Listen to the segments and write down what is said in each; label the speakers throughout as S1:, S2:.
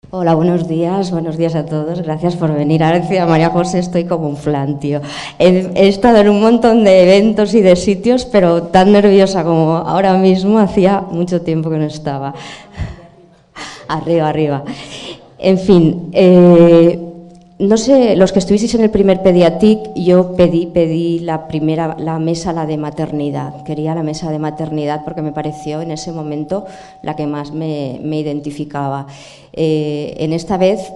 S1: Hola, buenos días a todos. Gracias por venir. Ahora decía María José, estoy como un flan, tío. He estado en un montón de eventos y de sitios, pero tan nerviosa como ahora mismo, hacía mucho tiempo que no estaba. Arriba, arriba. En fin, no sé, los que estuvisteis en el primer Pediatic, yo pedí la mesa, la de maternidad. Quería la mesa de maternidad porque me pareció en ese momento la que más me identificaba. En esta vez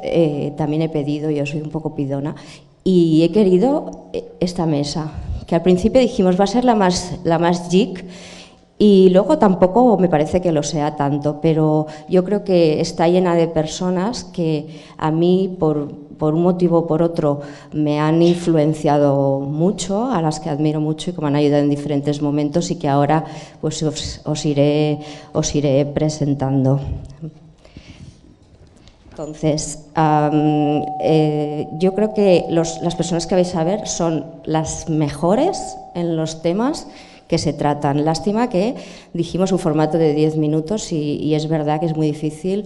S1: también he pedido, yo soy un poco pidona, y he querido esta mesa, que al principio dijimos va a ser la más geek, y luego tampoco me parece que lo sea tanto, pero yo creo que está llena de personas que a mí, por un motivo o por otro, me han influenciado mucho, a las que admiro mucho y que me han ayudado en diferentes momentos y que ahora pues os iré presentando. Entonces, yo creo que las personas que vais a ver son las mejores en los temas que se tratan. Lástima que dijimos un formato de 10 minutos y es verdad que es muy difícil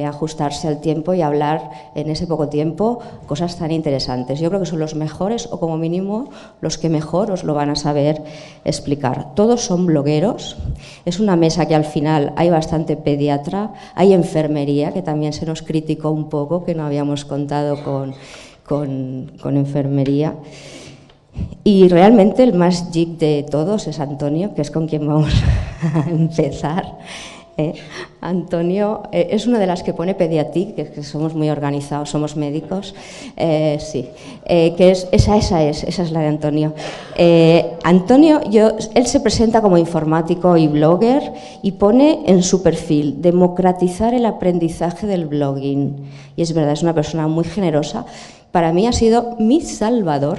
S1: ajustarse al tiempo y hablar en ese poco tiempo cosas tan interesantes. Yo creo que son los mejores, o como mínimo los que mejor os lo van a saber explicar. Todos son blogueros. Es una mesa que al final hay bastante pediatra, hay enfermería, que también se nos criticó un poco, que no habíamos contado con enfermería. Y realmente el más geek de todos es Antonio, que es con quien vamos a empezar. Antonio es una de las que pone Pediatic, que somos muy organizados, somos médicos, sí, que esa es la de Antonio. Antonio, él se presenta como informático y blogger y pone en su perfil democratizar el aprendizaje del blogging. Y es verdad, es una persona muy generosa. Para mí ha sido mi salvador,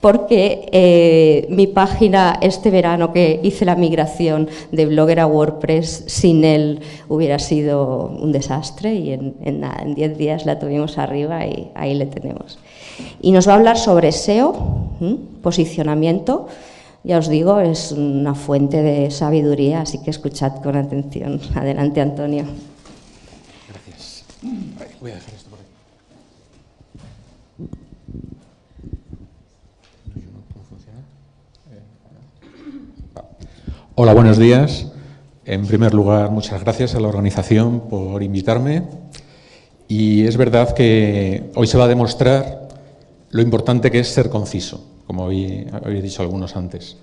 S1: porque mi página este verano que hice la migración de Blogger a WordPress, sin él hubiera sido un desastre, y en 10 días la tuvimos arriba y ahí le tenemos. Y nos va a hablar sobre SEO, posicionamiento. Ya os digo, es una fuente de sabiduría, así que escuchad con atención. Adelante, Antonio.
S2: Gracias. Voy a dejar esto por aquí. Hola, buenos días. En primer lugar, muchas gracias a la organización por invitarme. Y es verdad que hoy se va a demostrar lo importante que es ser conciso, como habéis dicho algunos antes.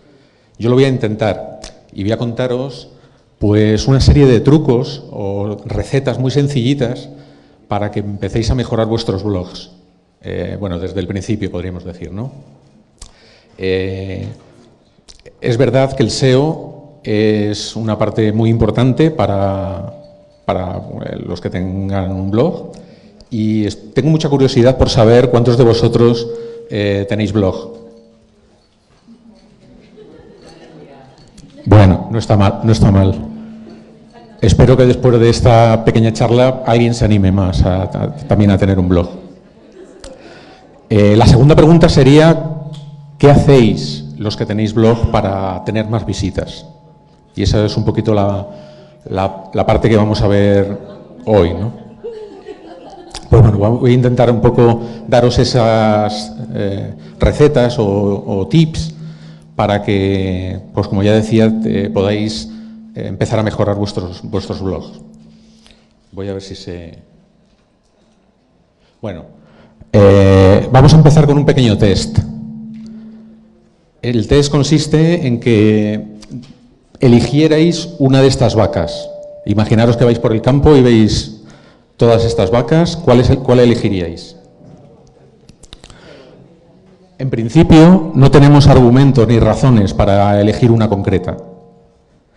S2: Yo lo voy a intentar y voy a contaros pues una serie de trucos o recetas muy sencillitas para que empecéis a mejorar vuestros blogs. Bueno, desde el principio podríamos decir, ¿no? Es verdad que el SEO es una parte muy importante para los que tengan un blog, y tengo mucha curiosidad por saber cuántos de vosotros tenéis blog. Bueno, no está mal, no está mal. Espero que después de esta pequeña charla alguien se anime más también a tener un blog. La segunda pregunta sería, ¿qué hacéis los que tenéis blog para tener más visitas? Y esa es un poquito la parte que vamos a ver hoy, ¿no? Pues bueno, voy a intentar un poco daros esas recetas o tips para que, pues como ya decía, podáis empezar a mejorar vuestros blogs. Voy a ver si se... Bueno, vamos a empezar con un pequeño test. El test consiste en que eligierais una de estas vacas. Imaginaros que vais por el campo y veis todas estas vacas. ¿Cuál elegiríais? En principio, no tenemos argumentos ni razones para elegir una concreta.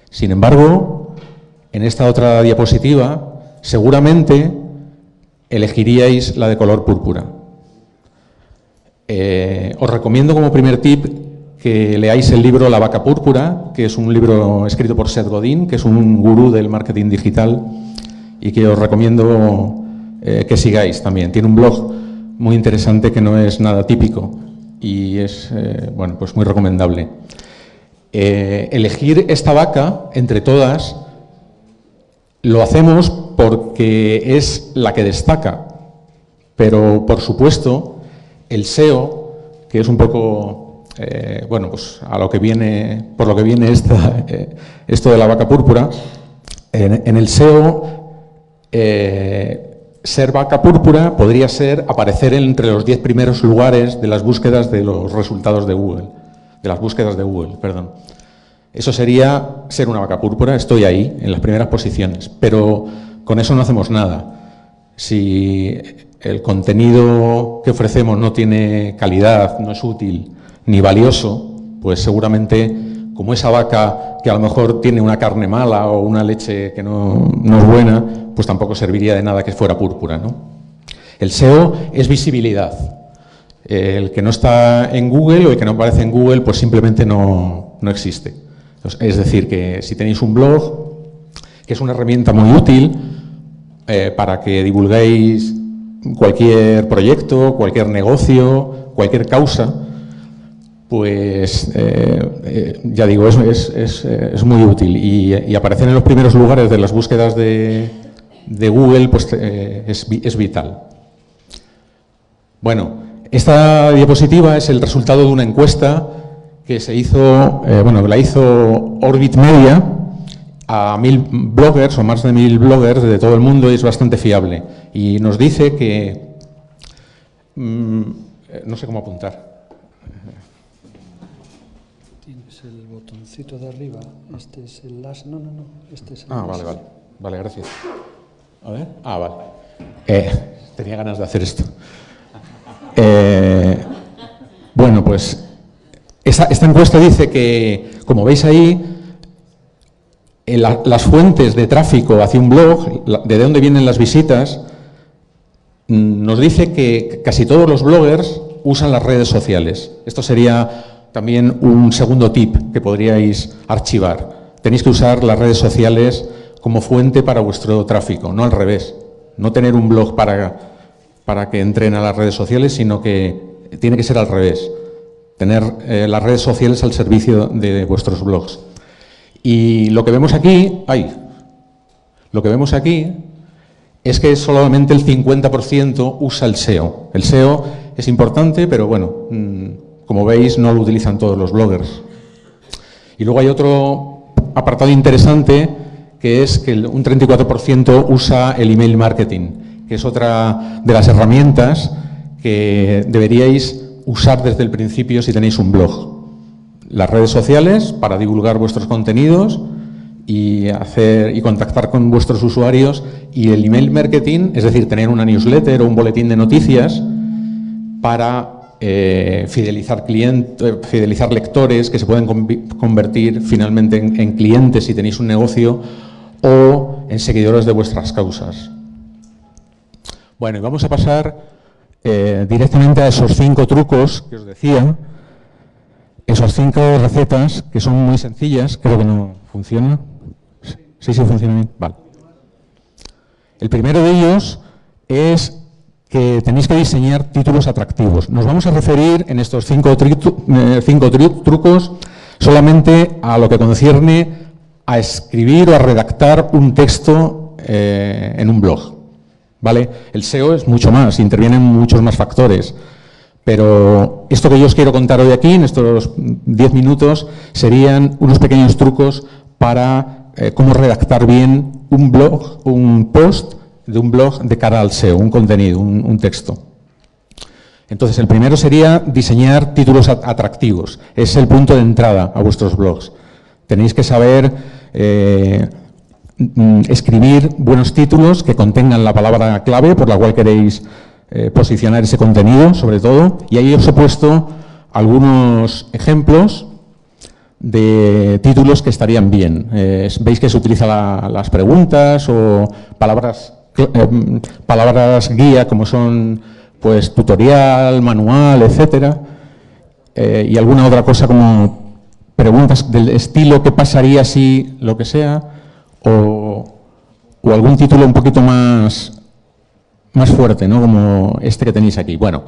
S2: Sin embargo, en esta otra diapositiva, seguramente elegiríais la de color púrpura. Os recomiendo como primer tip que leáis el libro La vaca púrpura, que es un libro escrito por Seth Godin, que es un gurú del marketing digital, y que os recomiendo que sigáis también. Tiene un blog muy interesante que no es nada típico y es bueno, pues muy recomendable. Elegir esta vaca entre todas lo hacemos porque es la que destaca. Pero, por supuesto, el SEO, que es un poco, bueno, pues a lo que viene, por lo que viene esto de la vaca púrpura, en el SEO, ser vaca púrpura podría ser aparecer entre los 10 primeros lugares de las búsquedas de los resultados de Google, de las búsquedas de Google, perdón. Eso sería ser una vaca púrpura, estoy ahí, en las primeras posiciones, pero con eso no hacemos nada. Si el contenido que ofrecemos no tiene calidad, no es útil ni valioso, pues seguramente, como esa vaca que a lo mejor tiene una carne mala o una leche que no es buena, pues tampoco serviría de nada que fuera púrpura, ¿no? El SEO es visibilidad. El que no está en Google o el que no aparece en Google, pues simplemente no existe. Es decir, que si tenéis un blog, que es una herramienta muy útil para que divulguéis cualquier proyecto, cualquier negocio, cualquier causa, pues ya digo, es muy útil. Y aparecer en los primeros lugares de las búsquedas de Google, pues es vital. Bueno, esta diapositiva es el resultado de una encuesta que se hizo, que la hizo Orbit Media a 1000 bloggers o más de 1000 bloggers de todo el mundo y es bastante fiable. Y nos dice que, no sé cómo apuntar.
S3: Tienes el botoncito de arriba, este es el last, no, este es el
S2: Vale, gracias. A ver, vale. Tenía ganas de hacer esto. Bueno, pues esta encuesta dice que, como veis ahí, las fuentes de tráfico hacia un blog, de dónde vienen las visitas, nos dice que casi todos los bloggers usan las redes sociales. Esto sería también un segundo tip que podríais archivar. Tenéis que usar las redes sociales como fuente para vuestro tráfico, no al revés. No tener un blog para que entren a las redes sociales, sino que tiene que ser al revés. Tener las redes sociales al servicio de vuestros blogs. Y lo que vemos aquí, es que solamente el 50% usa el SEO. El SEO es importante, pero bueno, como veis, no lo utilizan todos los bloggers. Y luego hay otro apartado interesante, que es que un 34% usa el email marketing, que es otra de las herramientas que deberíais usar desde el principio si tenéis un blog. Las redes sociales para divulgar vuestros contenidos y contactar con vuestros usuarios, y el email marketing, es decir, tener una newsletter o un boletín de noticias para fidelizar lectores que se pueden convertir finalmente en clientes si tenéis un negocio o en seguidores de vuestras causas. Bueno, y vamos a pasar directamente a esos 5 trucos que os decía, esas 5 recetas que son muy sencillas. Creo que no funciona. Sí, funciona bien. Vale. El primero de ellos es que tenéis que diseñar títulos atractivos. Nos vamos a referir en estos 5 trucos solamente a lo que concierne a escribir o a redactar un texto en un blog. ¿Vale? El SEO es mucho más, intervienen muchos más factores, pero esto que yo os quiero contar hoy aquí, en estos 10 minutos, serían unos pequeños trucos para cómo redactar bien un post de un blog de cara al SEO, un contenido, un texto. Entonces, el primero sería diseñar títulos atractivos. Es el punto de entrada a vuestros blogs. Tenéis que saber escribir buenos títulos que contengan la palabra clave por la cual queréis posicionar ese contenido, sobre todo. Y ahí os he puesto algunos ejemplos de títulos que estarían bien. Veis que se utiliza las preguntas o palabras guía, como son pues tutorial, manual, etcétera, y alguna otra cosa como preguntas del estilo ¿qué pasaría si lo que sea? O algún título un poquito más fuerte, ¿no? Como este que tenéis aquí. Bueno,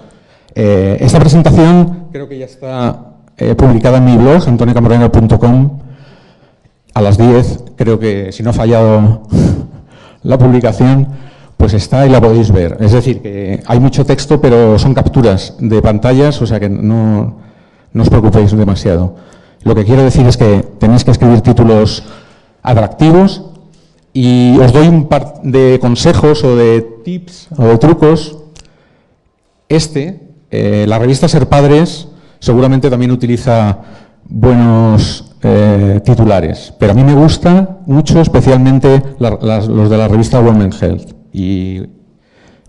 S2: esta presentación creo que ya está publicada en mi blog, antoniocamoreno.com, a las 10, creo que, si no ha fallado la publicación, pues está y la podéis ver. Es decir, que hay mucho texto, pero son capturas de pantallas, o sea que no os preocupéis demasiado. Lo que quiero decir es que tenéis que escribir títulos atractivos y os doy un par de consejos o de tips o de trucos. La revista Ser Padres seguramente también utiliza buenos titulares, pero a mí me gusta mucho especialmente los de la revista Women Health y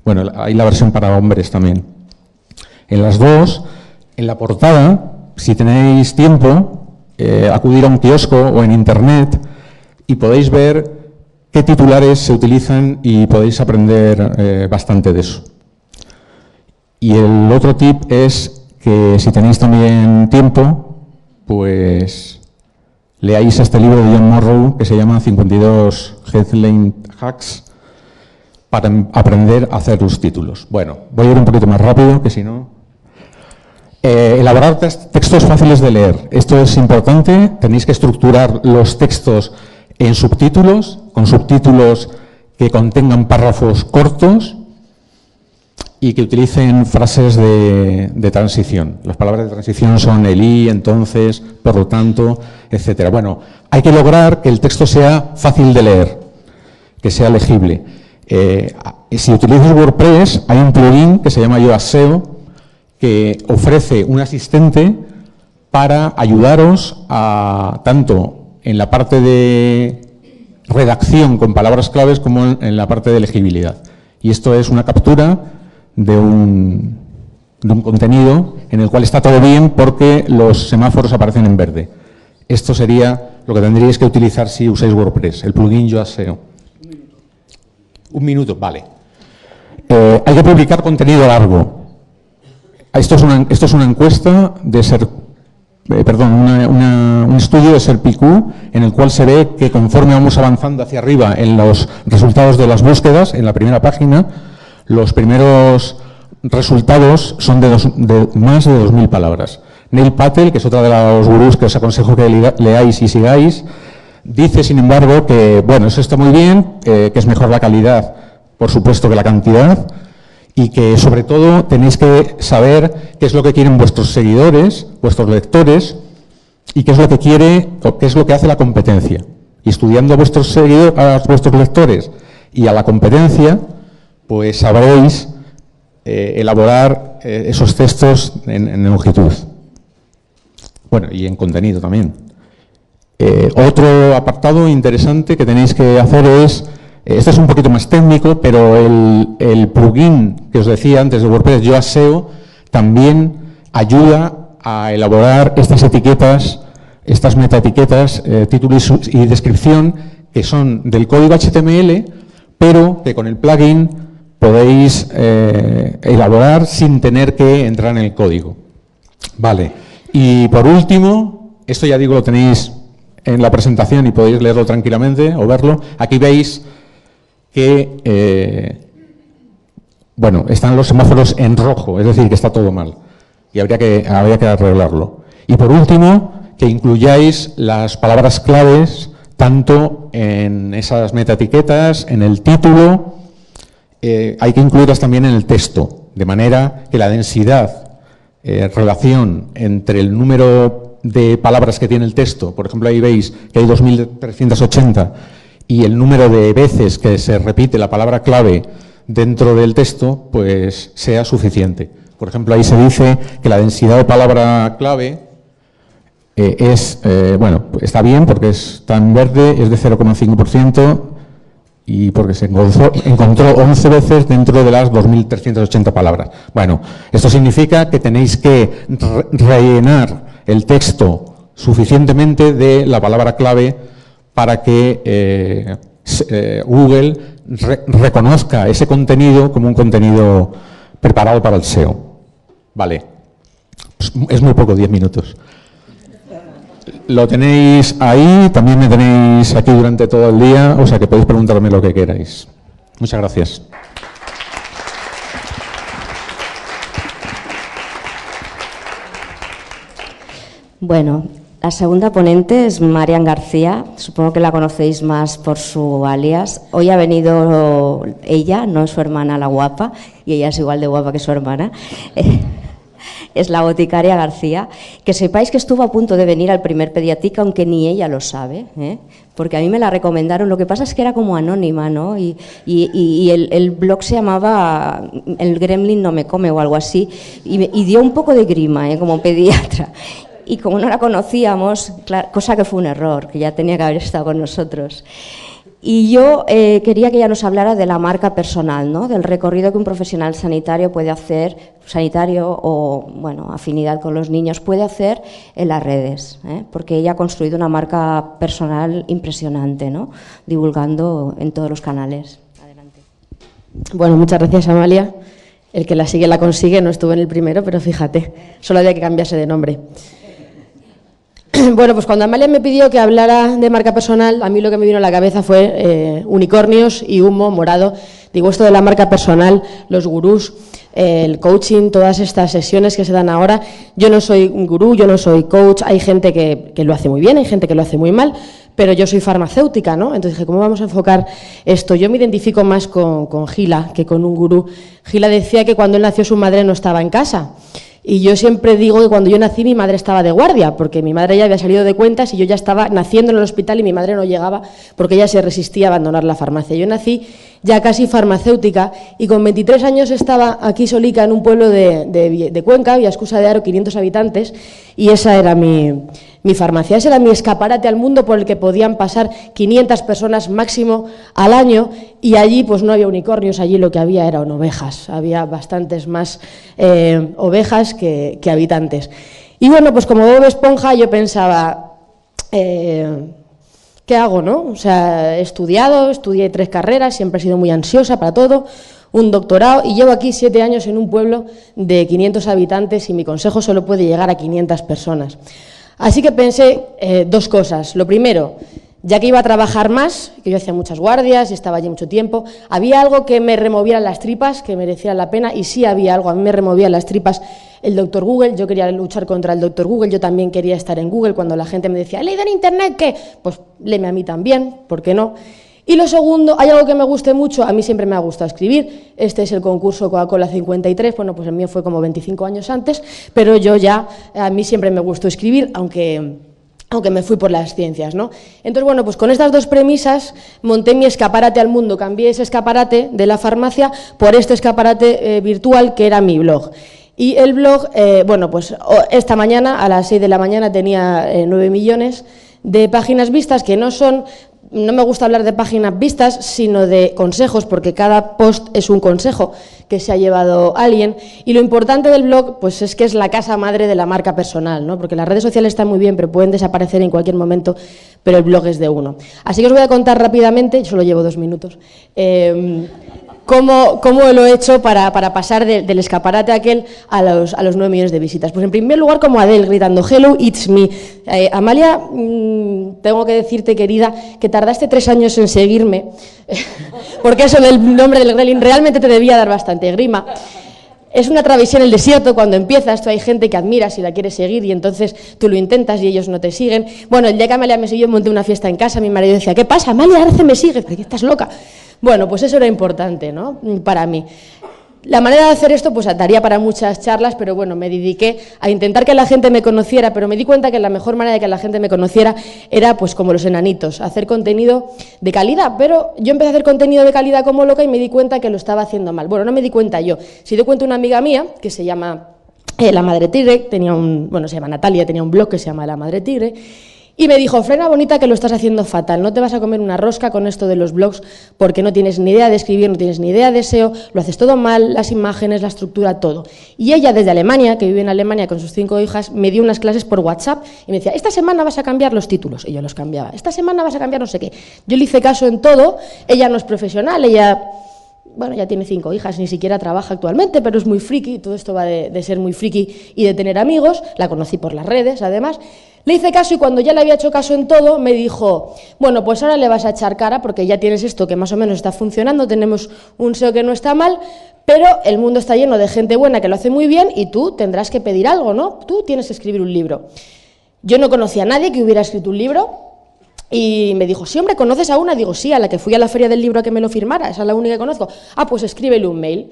S2: bueno, hay la versión para hombres también. En las dos, en la portada, si tenéis tiempo, acudir a un kiosco o en internet y podéis ver qué titulares se utilizan y podéis aprender bastante de eso. Y el otro tip es que si tenéis también tiempo, pues leáis este libro de John Morrow que se llama 52 Headline Hacks para aprender a hacer los títulos. Bueno, voy a ir un poquito más rápido, que si no... elaborar textos fáciles de leer. Esto es importante. Tenéis que estructurar los textos en subtítulos, con subtítulos que contengan párrafos cortos y que utilicen frases de transición. Las palabras de transición son el y, entonces, por lo tanto, etcétera. Bueno, hay que lograr que el texto sea fácil de leer, que sea legible. Si utilizas WordPress, hay un plugin que se llama Yoast SEO que ofrece un asistente para ayudaros tanto en la parte de redacción con palabras claves como en la parte de legibilidad. Y esto es una captura de un contenido en el cual está todo bien porque los semáforos aparecen en verde. Esto sería lo que tendríais que utilizar si usáis WordPress, el plugin Yoast SEO. Un minuto, vale. Hay que publicar contenido largo. Esto es una encuesta de un estudio de SERPIQ en el cual se ve que conforme vamos avanzando hacia arriba en los resultados de las búsquedas, en la primera página, los primeros resultados son de más de 2.000 palabras. Neil Patel, que es otra de los gurús que os aconsejo que leáis y sigáis, dice, sin embargo, que bueno, eso está muy bien, que es mejor la calidad, por supuesto, que la cantidad, y que sobre todo tenéis que saber qué es lo que quieren vuestros seguidores, vuestros lectores, y qué es lo que quiere o qué es lo que hace la competencia. Y estudiando a vuestros seguidores, a vuestros lectores y a la competencia, pues sabréis elaborar esos textos en longitud. Bueno, y en contenido también. Otro apartado interesante que tenéis que hacer es, este es un poquito más técnico, pero el plugin que os decía antes de WordPress, Yoast SEO, también ayuda a elaborar estas etiquetas, estas metaetiquetas, título y descripción, que son del código HTML, pero que con el plugin podéis elaborar sin tener que entrar en el código. Vale. Y por último, esto ya digo, lo tenéis en la presentación y podéis leerlo tranquilamente o verlo. Aquí veis que, bueno, están los semáforos en rojo, es decir, que está todo mal y habría que arreglarlo. Y por último, que incluyáis las palabras claves tanto en esas metaetiquetas, en el título, hay que incluirlas también en el texto, de manera que la densidad, relación entre el número de palabras que tiene el texto, por ejemplo, ahí veis que hay 2.380, y el número de veces que se repite la palabra clave dentro del texto, pues sea suficiente. Por ejemplo, ahí se dice que la densidad de palabra clave bueno, está bien porque está en verde, es de 0,5% y porque se encontró 11 veces dentro de las 2.380 palabras. Bueno, esto significa que tenéis que rellenar el texto suficientemente de la palabra clave para que Google reconozca ese contenido como un contenido preparado para el SEO. Vale, pues es muy poco, 10 minutos. Lo tenéis ahí, también me tenéis aquí durante todo el día, o sea que podéis preguntarme lo que queráis. Muchas gracias.
S1: Bueno, La segunda ponente es Marian García, supongo que la conocéis más por su alias. Hoy ha venido ella, no es su hermana la guapa, y ella es igual de guapa que su hermana. Es la boticaria García. Que sepáis que estuvo a punto de venir al primer Pediatric, aunque ni ella lo sabe, porque a mí me la recomendaron. Lo que pasa es que era como anónima, ¿no? Y el blog se llamaba El Gremlin no me come o algo así, y dio un poco de grima, como pediatra. Y como no la conocíamos, cosa que fue un error, que ya tenía que haber estado con nosotros. Y yo quería que ella nos hablara de la marca personal, ¿no? Del recorrido que un profesional sanitario puede hacer, sanitario o, bueno, afinidad con los niños, puede hacer en las redes, porque ella ha construido una marca personal impresionante, ¿no? Divulgando en todos los canales. Adelante.
S4: Bueno, muchas gracias, Amalia. El que la sigue la consigue, no estuve en el primero, pero fíjate, solo había que cambiarse de nombre. Bueno, pues cuando Amalia me pidió que hablara de marca personal, a mí lo que me vino a la cabeza fue unicornios y humo morado. Digo, esto de la marca personal, los gurús, el coaching, todas estas sesiones que se dan ahora. Yo no soy un gurú, yo no soy coach, hay gente que lo hace muy bien, hay gente que lo hace muy mal, pero yo soy farmacéutica, ¿no? Entonces dije, ¿cómo vamos a enfocar esto? Yo me identifico más con Gila que con un gurú. Gila decía que cuando él nació su madre no estaba en casa. Y yo siempre digo que cuando yo nací mi madre estaba de guardia, porque mi madre ya había salido de cuentas y yo ya estaba naciendo en el hospital y mi madre no llegaba porque ella se resistía a abandonar la farmacia. Yo nací ya casi farmacéutica y con 23 años estaba aquí solica en un pueblo de Cuenca, Villaescusa de Haro, 500 habitantes, y esa era mi farmacia, ese era mi escaparate al mundo por el que podían pasar 500 personas máximo al año, y allí pues no había unicornios, allí lo que había eran ovejas, había bastantes más ovejas que habitantes. Y bueno, pues como Bob Esponja yo pensaba, ¿qué hago, no? O sea, estudié 3 carreras, siempre he sido muy ansiosa para todo, un doctorado, y llevo aquí 7 años en un pueblo de 500 habitantes y mi consejo solo puede llegar a 500 personas. Así que pensé 2 cosas. Lo primero, ya que iba a trabajar más, que yo hacía muchas guardias y estaba allí mucho tiempo, había algo que me removiera las tripas, que mereciera la pena, y sí había algo, a mí me removía las tripas el doctor Google. Yo quería luchar contra el doctor Google, yo también quería estar en Google. Cuando la gente me decía, ¿he leído en Internet qué? Pues léeme a mí también, ¿por qué no? Y lo segundo, hay algo que me guste mucho, a mí siempre me ha gustado escribir, este es el concurso Coca-Cola 53, bueno, pues el mío fue como 25 años antes, pero yo ya, a mí siempre me gustó escribir, aunque me fui por las ciencias, ¿no? Entonces, bueno, pues con estas 2 premisas monté mi escaparate al mundo, cambié ese escaparate de la farmacia por este escaparate virtual que era mi blog. Y el blog, bueno, pues esta mañana, a las 6 de la mañana, tenía 9 millones de páginas vistas, que no me gusta hablar de páginas vistas, sino de consejos, porque cada post es un consejo que se ha llevado alguien. Y lo importante del blog, pues es que es la casa madre de la marca personal, ¿no? Porque las redes sociales están muy bien, pero pueden desaparecer en cualquier momento, pero el blog es de uno. Así que os voy a contar rápidamente, yo solo llevo 2 minutos, ¿Cómo lo he hecho para pasar del escaparate aquel a los 9 millones de visitas? Pues en primer lugar, como Adele gritando Hello, it's me. Amalia, tengo que decirte, querida, que tardaste 3 años en seguirme, porque eso del nombre del Gremlin realmente te debía dar bastante grima. Es una travesía en el desierto cuando empiezas, tú hay gente que admiras y la quieres seguir y entonces tú lo intentas y ellos no te siguen. Bueno, el día que Amalia me siguió monté una fiesta en casa, mi marido decía, ¿qué pasa, Amalia? Arce me sigue, ¿por qué estás loca? Bueno, pues eso era importante, ¿no? Para mí. La manera de hacer esto, pues daría para muchas charlas, pero bueno, me dediqué a intentar que la gente me conociera, pero me di cuenta que la mejor manera de que la gente me conociera era, pues como los enanitos, hacer contenido de calidad, pero yo empecé a hacer contenido de calidad como loca y me di cuenta que lo estaba haciendo mal. Bueno, no me di cuenta yo, se dio cuenta una amiga mía, que se llama La Madre Tigre, se llama Natalia, tenía un blog que se llama La Madre Tigre, y me dijo, frena bonita que lo estás haciendo fatal, no te vas a comer una rosca con esto de los blogs porque no tienes ni idea de escribir, no tienes ni idea de SEO, lo haces todo mal, las imágenes, la estructura, todo. Y ella desde Alemania, que vive en Alemania con sus 5 hijas, me dio unas clases por WhatsApp y me decía, esta semana vas a cambiar los títulos, y yo los cambiaba, esta semana vas a cambiar no sé qué. Yo le hice caso en todo, ella no es profesional, ella... Bueno, ya tiene 5 hijas, ni siquiera trabaja actualmente, pero es muy friki, todo esto va de ser muy friki y de tener amigos, la conocí por las redes, además. Le hice caso y cuando ya le había hecho caso en todo, me dijo, bueno, pues ahora le vas a echar cara porque ya tienes esto que más o menos está funcionando, tenemos un SEO que no está mal, pero el mundo está lleno de gente buena que lo hace muy bien y tú tendrás que pedir algo, ¿no? Tú tienes que escribir un libro. Yo no conocía a nadie que hubiera escrito un libro y me dijo, sí, hombre, ¿conoces a una? Digo, sí, a la que fui a la feria del libro a que me lo firmara, esa es la única que conozco. Ah, pues escríbele un mail.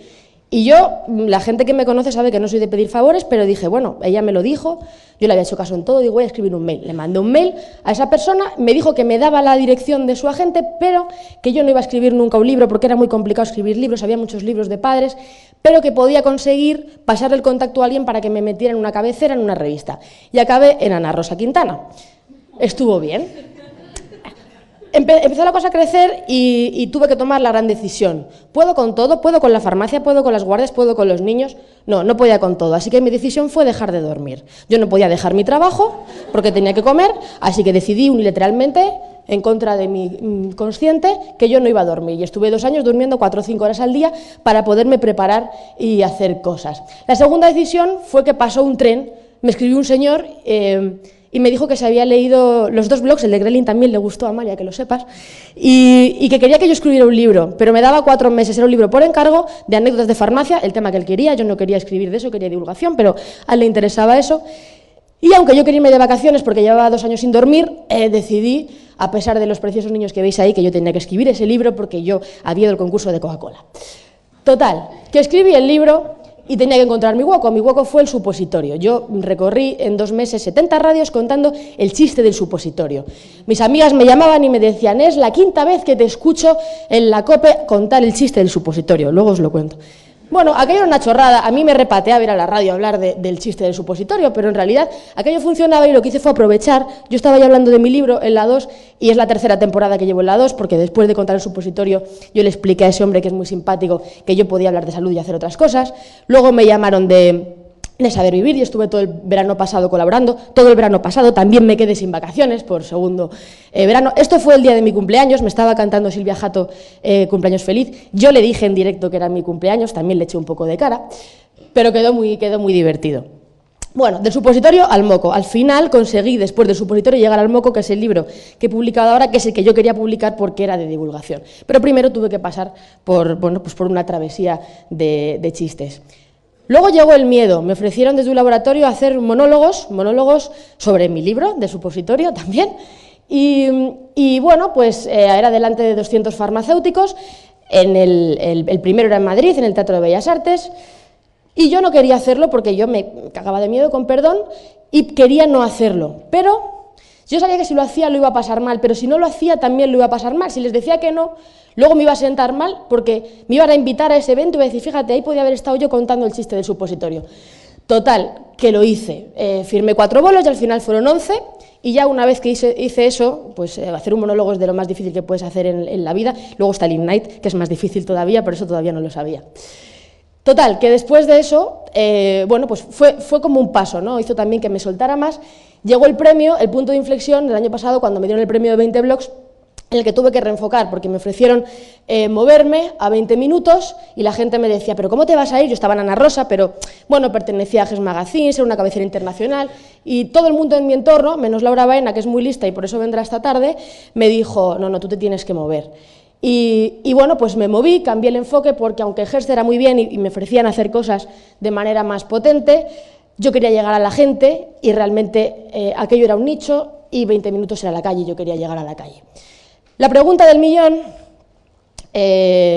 S4: Y yo, la gente que me conoce sabe que no soy de pedir favores, pero dije, bueno, ella me lo dijo, yo le había hecho caso en todo, digo, voy a escribir un mail. Le mandé un mail a esa persona, me dijo que me daba la dirección de su agente, pero que yo no iba a escribir nunca un libro porque era muy complicado escribir libros, había muchos libros de padres, pero que podía conseguir pasarle el contacto a alguien para que me metiera en una cabecera en una revista. Y acabé en Ana Rosa Quintana. Estuvo bien. Empezó la cosa a crecer y tuve que tomar la gran decisión. ¿Puedo con todo? ¿Puedo con la farmacia? ¿Puedo con las guardias? ¿Puedo con los niños? No, no podía con todo. Así que mi decisión fue dejar de dormir. Yo no podía dejar mi trabajo porque tenía que comer, así que decidí unilateralmente, en contra de mi consciente, que yo no iba a dormir. Y estuve 2 años durmiendo 4 o 5 horas al día para poderme preparar y hacer cosas. La segunda decisión fue que pasó un tren, me escribió un señor y me dijo que se había leído los 2 blogs, el de Grelin también le gustó a Amalia, que lo sepas, y que quería que yo escribiera un libro, pero me daba 4 meses, era un libro por encargo, de anécdotas de farmacia, el tema que él quería, yo no quería escribir de eso, quería divulgación, pero a él le interesaba eso, y aunque yo quería irme de vacaciones porque llevaba 2 años sin dormir, decidí, a pesar de los preciosos niños que veis ahí, que yo tenía que escribir ese libro porque yo había ido al concurso de Coca-Cola. Total, que escribí el libro y tenía que encontrar mi hueco fue el supositorio. Yo recorrí en 2 meses 70 radios contando el chiste del supositorio. Mis amigas me llamaban y me decían, es la 5ª vez que te escucho en la COPE contar el chiste del supositorio, luego os lo cuento. Bueno, aquello era una chorrada, a mí me repateaba ir a la radio a hablar del chiste del supositorio, pero en realidad aquello funcionaba y lo que hice fue aprovechar. Yo estaba ya hablando de mi libro en la 2 y es la 3ª temporada que llevo en la 2 porque después de contar el supositorio yo le expliqué a ese hombre que es muy simpático que yo podía hablar de salud y hacer otras cosas. Luego me llamaron de Saber Vivir y estuve todo el verano pasado colaborando, todo el verano pasado también me quedé sin vacaciones por segundo verano. Esto fue el día de mi cumpleaños, me estaba cantando Silvia Jato cumpleaños feliz, yo le dije en directo que era mi cumpleaños, también le eché un poco de cara, pero quedó muy divertido. Bueno, del supositorio al moco, al final conseguí después del supositorio llegar al moco, que es el libro que he publicado ahora, que es el que yo quería publicar porque era de divulgación, pero primero tuve que pasar por una travesía de chistes. Luego llegó el miedo, me ofrecieron desde un laboratorio hacer monólogos sobre mi libro, de supositorio también, y bueno, pues era delante de 200 farmacéuticos, el primero era en Madrid, en el Teatro de Bellas Artes, y yo no quería hacerlo porque yo me cagaba de miedo, con perdón, y quería no hacerlo, pero yo sabía que si lo hacía lo iba a pasar mal, pero si no lo hacía también lo iba a pasar mal, si les decía que no, luego me iba a sentar mal porque me iban a invitar a ese evento y iba a decir, fíjate, ahí podía haber estado yo contando el chiste del supositorio. Total, que lo hice, firmé 4 bolos y al final fueron 11 y ya una vez que hice eso, pues hacer un monólogo es de lo más difícil que puedes hacer en la vida, luego está el Ignite, que es más difícil todavía, pero eso todavía no lo sabía. Total, que después de eso, bueno, pues fue como un paso, ¿no? Hizo también que me soltara más. Llegó el premio, el punto de inflexión del año pasado, cuando me dieron el premio de 20 blogs, en el que tuve que reenfocar, porque me ofrecieron moverme a 20 minutos y la gente me decía, ¿pero cómo te vas a ir? Yo estaba en Ana Rosa, pero bueno, pertenecía a GES Magazine, era una cabecera internacional, y todo el mundo en mi entorno, menos Laura Baena, que es muy lista y por eso vendrá esta tarde, me dijo, no, tú te tienes que mover. Y bueno, pues me moví, cambié el enfoque, porque aunque GES era muy bien y me ofrecían hacer cosas de manera más potente, yo quería llegar a la gente y realmente aquello era un nicho y 20 minutos era la calle y yo quería llegar a la calle. La pregunta del millón,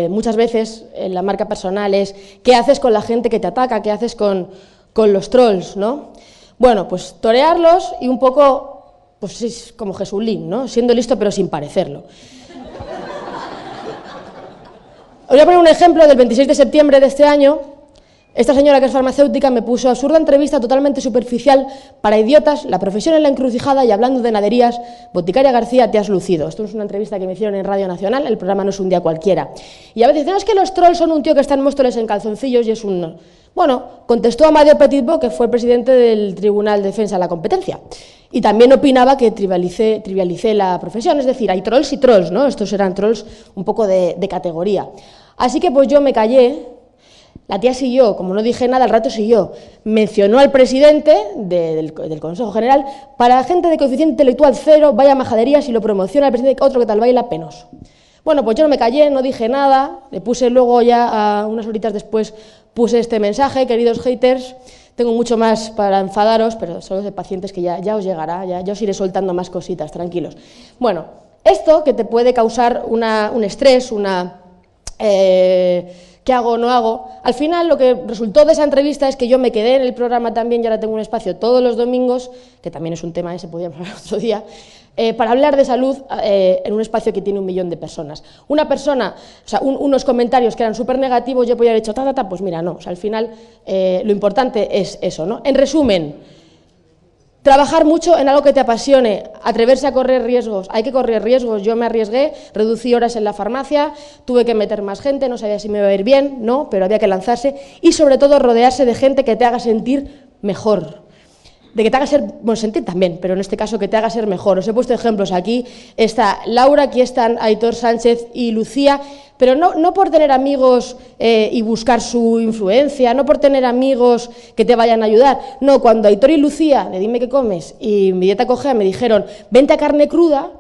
S4: muchas veces en la marca personal es ¿qué haces con la gente que te ataca? ¿Qué haces con los trolls? ¿No? Bueno, pues torearlos y un poco, pues es como Jesulín, ¿no? Siendo listo pero sin parecerlo. Os voy a poner un ejemplo del 26 de septiembre de este año. Esta señora, que es farmacéutica, me puso absurda entrevista totalmente superficial para idiotas, la profesión en la encrucijada y hablando de naderías, Boticaria García, te has lucido. Esto es una entrevista que me hicieron en Radio Nacional, el programa no es un día cualquiera. Y a veces dicen, no, es que los trolls son un tío que está en Móstoles en calzoncillos y es un... Bueno, contestó Amadeo Petitbo, que fue el presidente del Tribunal de Defensa de la Competencia. Y también opinaba que trivialicé la profesión, es decir, hay trolls y trolls, ¿no? Estos eran trolls un poco de categoría. Así que pues yo me callé. La tía siguió, como no dije nada, al rato siguió. Mencionó al presidente del Consejo General, para la gente de coeficiente intelectual 0, vaya majaderías y lo promociona al presidente, otro que tal baila penoso. Bueno, pues yo no me callé, no dije nada, le puse luego ya, unas horitas después, puse este mensaje, queridos haters, Tengo mucho más para enfadaros, pero solo de pacientes que ya os llegará, ya os iré soltando más cositas, tranquilos. Bueno, esto que te puede causar un estrés, ¿qué hago o no hago? Al final lo que resultó de esa entrevista es que yo me quedé en el programa también, y ahora tengo un espacio todos los domingos, que también es un tema ese, podríamos hablar otro día, para hablar de salud en un espacio que tiene 1 millón de personas. Una persona, o sea, unos comentarios que eran súper negativos, yo podía haber hecho pues mira, no, o sea, al final lo importante es eso, ¿no? En resumen, trabajar mucho en algo que te apasione, atreverse a correr riesgos. Hay que correr riesgos. Yo me arriesgué, reducí horas en la farmacia, tuve que meter más gente, no sabía si me iba a ir bien, no, pero había que lanzarse y sobre todo rodearse de gente que te haga sentir mejor. De que te haga sentir también, pero en este caso que te haga ser mejor. Os he puesto ejemplos aquí, está Laura, aquí están Aitor Sánchez y Lucía, pero no por tener amigos y buscar su influencia, no por tener amigos que te vayan a ayudar, no, cuando Aitor y Lucía, de Dime qué comes, y mi dieta cogea me dijeron, vente a carne cruda,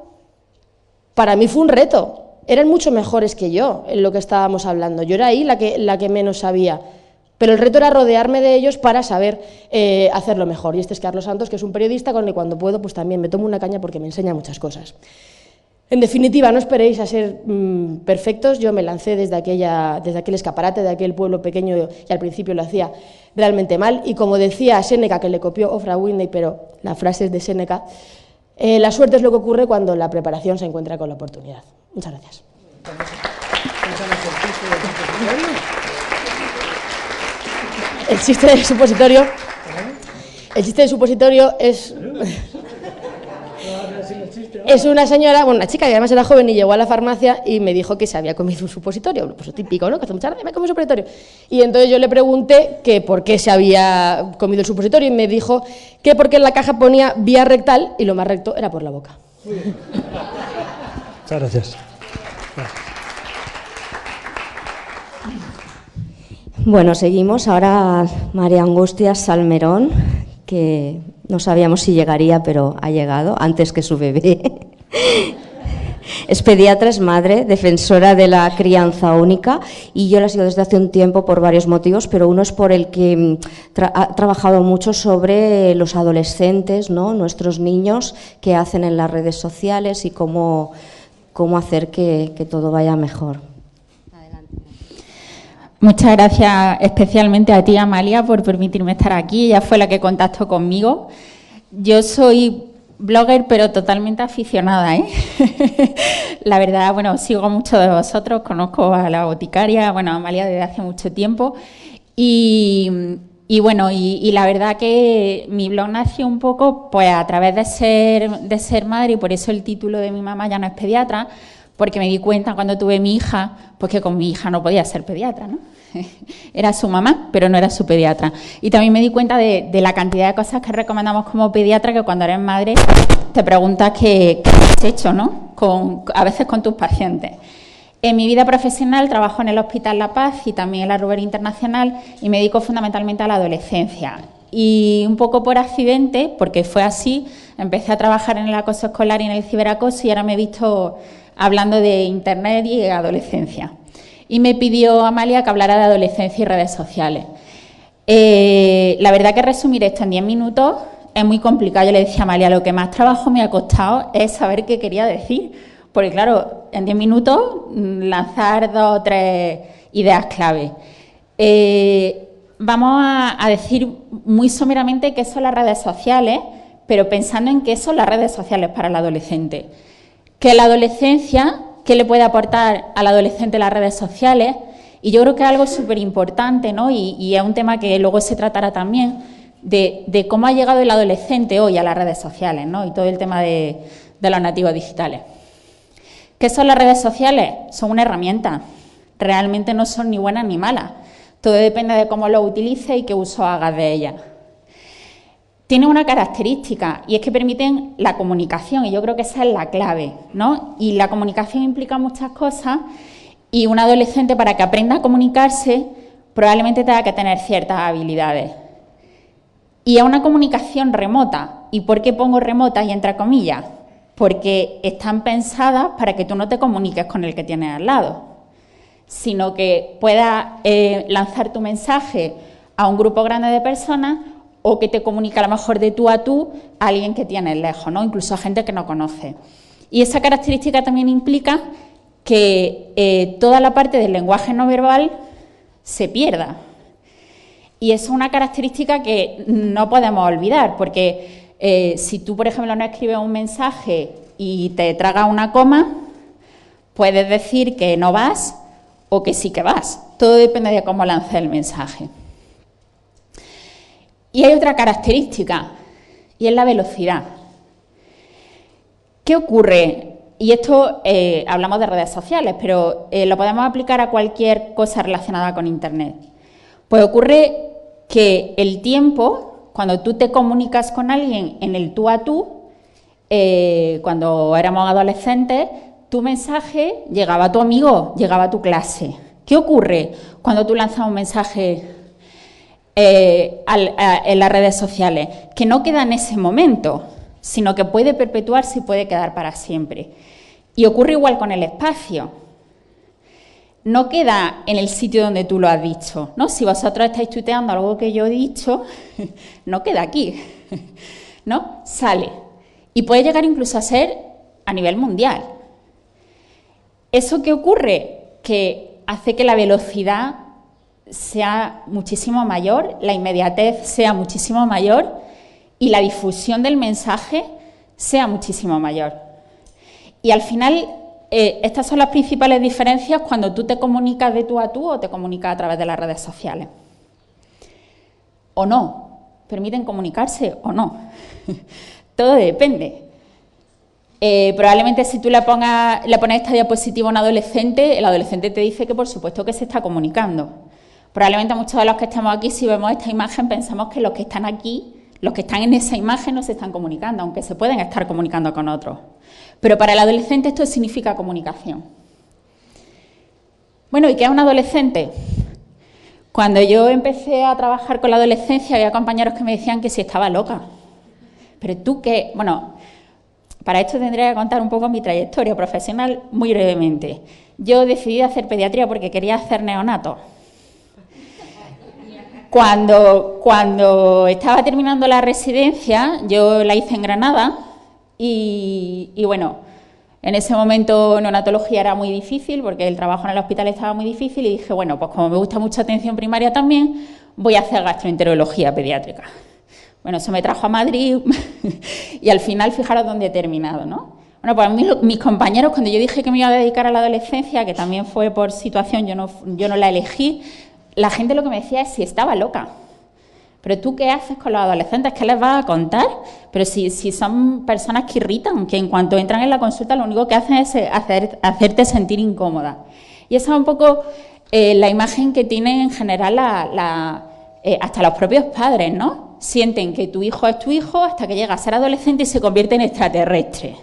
S4: para mí fue un reto, eran mucho mejores que yo en lo que estábamos hablando, yo era ahí la que menos sabía. Pero el reto era rodearme de ellos para saber hacerlo mejor. Y este es Carlos Santos, que es un periodista con el que cuando puedo pues también me tomo una caña porque me enseña muchas cosas. En definitiva, no esperéis a ser perfectos. Yo me lancé desde aquel escaparate, de aquel pueblo pequeño, y al principio lo hacía realmente mal. Y como decía Séneca, que le copió Oprah Winfrey, pero la frase es de Séneca, la suerte es lo que ocurre cuando la preparación se encuentra con la oportunidad. Muchas gracias. El chiste del supositorio es una señora, bueno, una chica que además era joven y llegó a la farmacia y me dijo que se había comido un supositorio, pues lo típico, ¿no? Que hace muchas veces me como un supositorio. Y entonces yo le pregunté que por qué se había comido el supositorio y me dijo que porque en la caja ponía vía rectal y lo más recto era por la boca.
S3: Muchas gracias.
S1: Bueno, seguimos. Ahora María Angustias Salmerón, que no sabíamos si llegaría, pero ha llegado antes que su bebé. Es pediatra, es madre, defensora de la crianza única, y yo la sigo desde hace un tiempo por varios motivos, pero uno es por el que ha trabajado mucho sobre los adolescentes, ¿no? Nuestros niños, qué hacen en las redes sociales y cómo hacer que todo vaya mejor.
S5: Muchas gracias especialmente a ti, Amalia, por permitirme estar aquí. Ella fue la que contactó conmigo. Yo soy blogger, pero totalmente aficionada, ¿eh? La verdad, bueno, sigo a muchos de vosotros, conozco a la boticaria, bueno, a Amalia desde hace mucho tiempo. Y bueno, y la verdad que mi blog nació un poco pues a través de ser madre, y por eso el título de Mi mamá ya no es pediatra, porque me di cuenta cuando tuve mi hija, pues que con mi hija no podía ser pediatra, ¿no? Era su mamá, pero no era su pediatra. Y también me di cuenta de la cantidad de cosas que recomendamos como pediatra, que cuando eres madre te preguntas qué has hecho, ¿no? A veces con tus pacientes. En mi vida profesional trabajo en el Hospital La Paz y también en la Ruber Internacional, y me dedico fundamentalmente a la adolescencia. Y un poco por accidente, porque fue así, empecé a trabajar en el acoso escolar y en el ciberacoso, y ahora me he visto hablando de Internet y de adolescencia. Y me pidió Amalia que hablara de adolescencia y redes sociales. La verdad que resumir esto en 10 minutos es muy complicado. Yo le decía a Amalia, lo que más trabajo me ha costado es saber qué quería decir. Porque claro, en 10 minutos lanzar 2 o 3 ideas clave. Vamos a decir muy someramente qué son las redes sociales, pero pensando en qué son las redes sociales para el adolescente. Que la adolescencia, ¿qué le puede aportar al adolescente las redes sociales? Y yo creo que es algo súper importante, ¿no? Y es un tema que luego se tratará también, de cómo ha llegado el adolescente hoy a las redes sociales, ¿no? Y todo el tema de los nativos digitales. ¿Qué son las redes sociales? Son una herramienta. Realmente no son ni buenas ni malas. Todo depende de cómo lo utilices y qué uso hagas de ellas. Tienen una característica, y es que permiten la comunicación, y yo creo que esa es la clave, ¿no? Y la comunicación implica muchas cosas, y un adolescente, para que aprenda a comunicarse, probablemente tenga que tener ciertas habilidades. Y es una comunicación remota. ¿Y por qué pongo remota y entre comillas? Porque están pensadas para que tú no te comuniques con el que tienes al lado, sino que puedas lanzar tu mensaje a un grupo grande de personas o que te comunica a lo mejor de tú a tú a alguien que tienes lejos, ¿no? Incluso a gente que no conoces. Y esa característica también implica que toda la parte del lenguaje no verbal se pierda. Y eso es una característica que no podemos olvidar, porque si tú, por ejemplo, no escribes un mensaje y te tragas una coma, puedes decir que no vas o que sí que vas. Todo depende de cómo lances el mensaje. Y hay otra característica, y es la velocidad. ¿Qué ocurre? Y esto hablamos de redes sociales, pero lo podemos aplicar a cualquier cosa relacionada con Internet. Pues ocurre que el tiempo, cuando tú te comunicas con alguien en el tú a tú, cuando éramos adolescentes, tu mensaje llegaba a tu amigo, llegaba a tu clase. ¿Qué ocurre cuando tú lanzas un mensaje en las redes sociales? Que no queda en ese momento, sino que puede perpetuarse y puede quedar para siempre. Y ocurre igual con el espacio. No queda en el sitio donde tú lo has dicho, ¿no? Si vosotros estáis tuiteando algo que yo he dicho, no queda aquí, ¿no? Sale. Y puede llegar incluso a ser a nivel mundial. ¿Eso qué ocurre? Que hace que la velocidad sea muchísimo mayor, la inmediatez sea muchísimo mayor y la difusión del mensaje sea muchísimo mayor. Y al final, estas son las principales diferencias cuando tú te comunicas de tú a tú o te comunicas a través de las redes sociales. O no, permiten comunicarse o no. Todo depende. Probablemente si tú le pones esta diapositiva a un adolescente, el adolescente te dice que por supuesto que se está comunicando. Probablemente muchos de los que estamos aquí, si vemos esta imagen, pensamos que los que están aquí, los que están en esa imagen no se están comunicando, aunque se pueden estar comunicando con otros. Pero para el adolescente esto significa comunicación. Bueno, ¿y qué es un adolescente? Cuando yo empecé a trabajar con la adolescencia, había compañeros que me decían que si estaba loca. Pero tú qué... Bueno, para esto tendría que contar un poco mi trayectoria profesional muy brevemente. Yo decidí hacer pediatría porque quería hacer neonato. Cuando estaba terminando la residencia, yo la hice en Granada y bueno, en ese momento neonatología era muy difícil porque el trabajo en el hospital estaba muy difícil y dije, bueno, pues como me gusta mucho atención primaria también, voy a hacer gastroenterología pediátrica. Bueno, eso me trajo a Madrid y al final fijaros dónde he terminado, ¿no? Bueno, pues mis compañeros, cuando yo dije que me iba a dedicar a la adolescencia, que también fue por situación, yo no la elegí, la gente lo que me decía es si estaba loca. Pero tú, ¿qué haces con los adolescentes? ¿Qué les vas a contar? Pero si son personas que irritan, que en cuanto entran en la consulta lo único que hacen es hacerte sentir incómoda. Y esa es un poco la imagen que tienen en general hasta los propios padres, ¿no? Sienten que tu hijo es tu hijo hasta que llega a ser adolescente y se convierte en extraterrestre,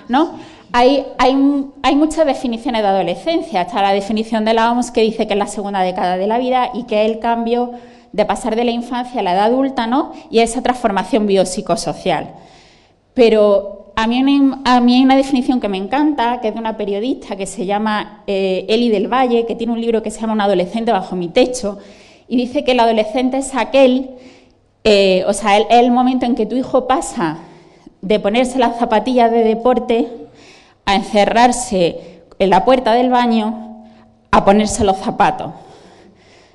S5: ¿no? Hay muchas definiciones de adolescencia. Está la definición de la OMS que dice que es la segunda década de la vida y que es el cambio de pasar de la infancia a la edad adulta, ¿no? Y esa transformación biopsicosocial. Pero a mí hay una definición que me encanta, que es de una periodista que se llama Eli del Valle, que tiene un libro que se llama Un adolescente bajo mi techo, y dice que el adolescente es aquel, es el momento en que tu hijo pasa de ponerse las zapatillas de deporte a encerrarse en la puerta del baño a ponerse los zapatos,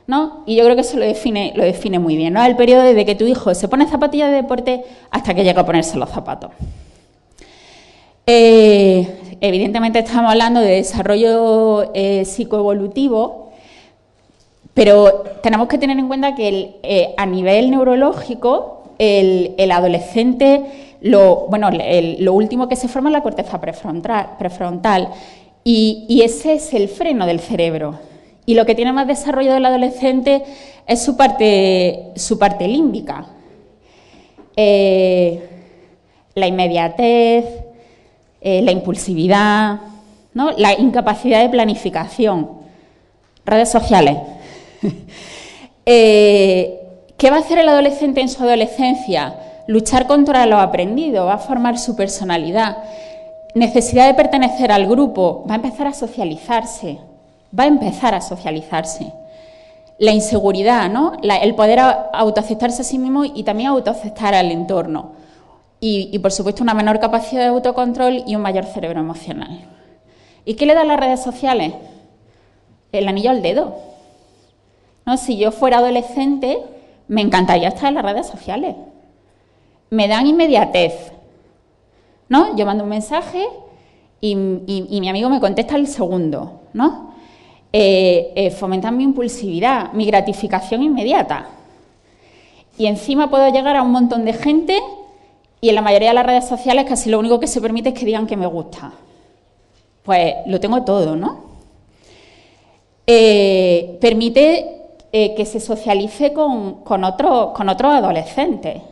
S5: ¿no? Y yo creo que eso lo define muy bien, ¿no? El periodo desde que tu hijo se pone zapatillas de deporte hasta que llega a ponerse los zapatos. Evidentemente estamos hablando de desarrollo psicoevolutivo, pero tenemos que tener en cuenta que a nivel neurológico el adolescente, lo último que se forma es la corteza prefrontal y ese es el freno del cerebro. Y lo que tiene más desarrollo del adolescente es su parte límbica. La inmediatez, la impulsividad, ¿no? La incapacidad de planificación. Redes sociales. ¿Qué va a hacer el adolescente en su adolescencia? Luchar contra lo aprendido, va a formar su personalidad. Necesidad de pertenecer al grupo, va a empezar a socializarse. la inseguridad, ¿no? El poder autoaceptarse a sí mismo y también autoaceptar al entorno. Y, por supuesto, una menor capacidad de autocontrol y un mayor cerebro emocional. ¿Y qué le dan las redes sociales? El anillo al dedo, ¿no? Si yo fuera adolescente, me encantaría estar en las redes sociales. Me dan inmediatez, ¿no? Yo mando un mensaje y mi amigo me contesta al segundo, ¿no? Fomentan mi impulsividad, mi gratificación inmediata. Y encima puedo llegar a un montón de gente y en la mayoría de las redes sociales casi lo único que se permite es que digan que me gusta. Pues lo tengo todo, ¿no? Permite que se socialice con otros adolescentes.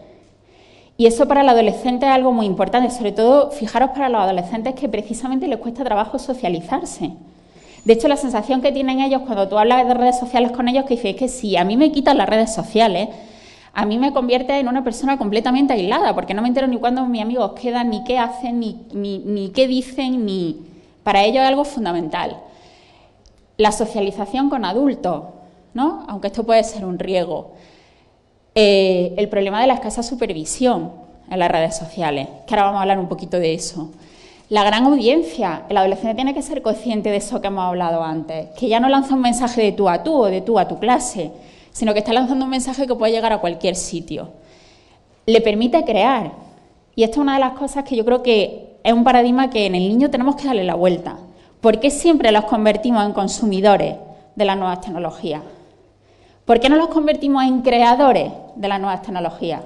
S5: Y eso para el adolescente es algo muy importante, sobre todo, fijaros para los adolescentes que precisamente les cuesta trabajo socializarse. De hecho, la sensación que tienen ellos cuando tú hablas de redes sociales con ellos, que dicen, es que si a mí me quitan las redes sociales, a mí me convierte en una persona completamente aislada, porque no me entero ni cuándo mis amigos quedan, ni qué hacen, ni qué dicen, ni... Para ellos es algo fundamental. La socialización con adultos, ¿no? Aunque esto puede ser un riesgo. El problema de la escasa supervisión en las redes sociales, que ahora vamos a hablar un poquito de eso. La gran audiencia, el adolescente tiene que ser consciente de eso que hemos hablado antes, que ya no lanza un mensaje de tú a tú o de tú a tu clase, sino que está lanzando un mensaje que puede llegar a cualquier sitio. Le permite crear, y esto es una de las cosas que yo creo que es un paradigma que en el niño tenemos que darle la vuelta. ¿Por qué siempre los convertimos en consumidores de las nuevas tecnologías? ¿Por qué no los convertimos en creadores de las nuevas tecnologías?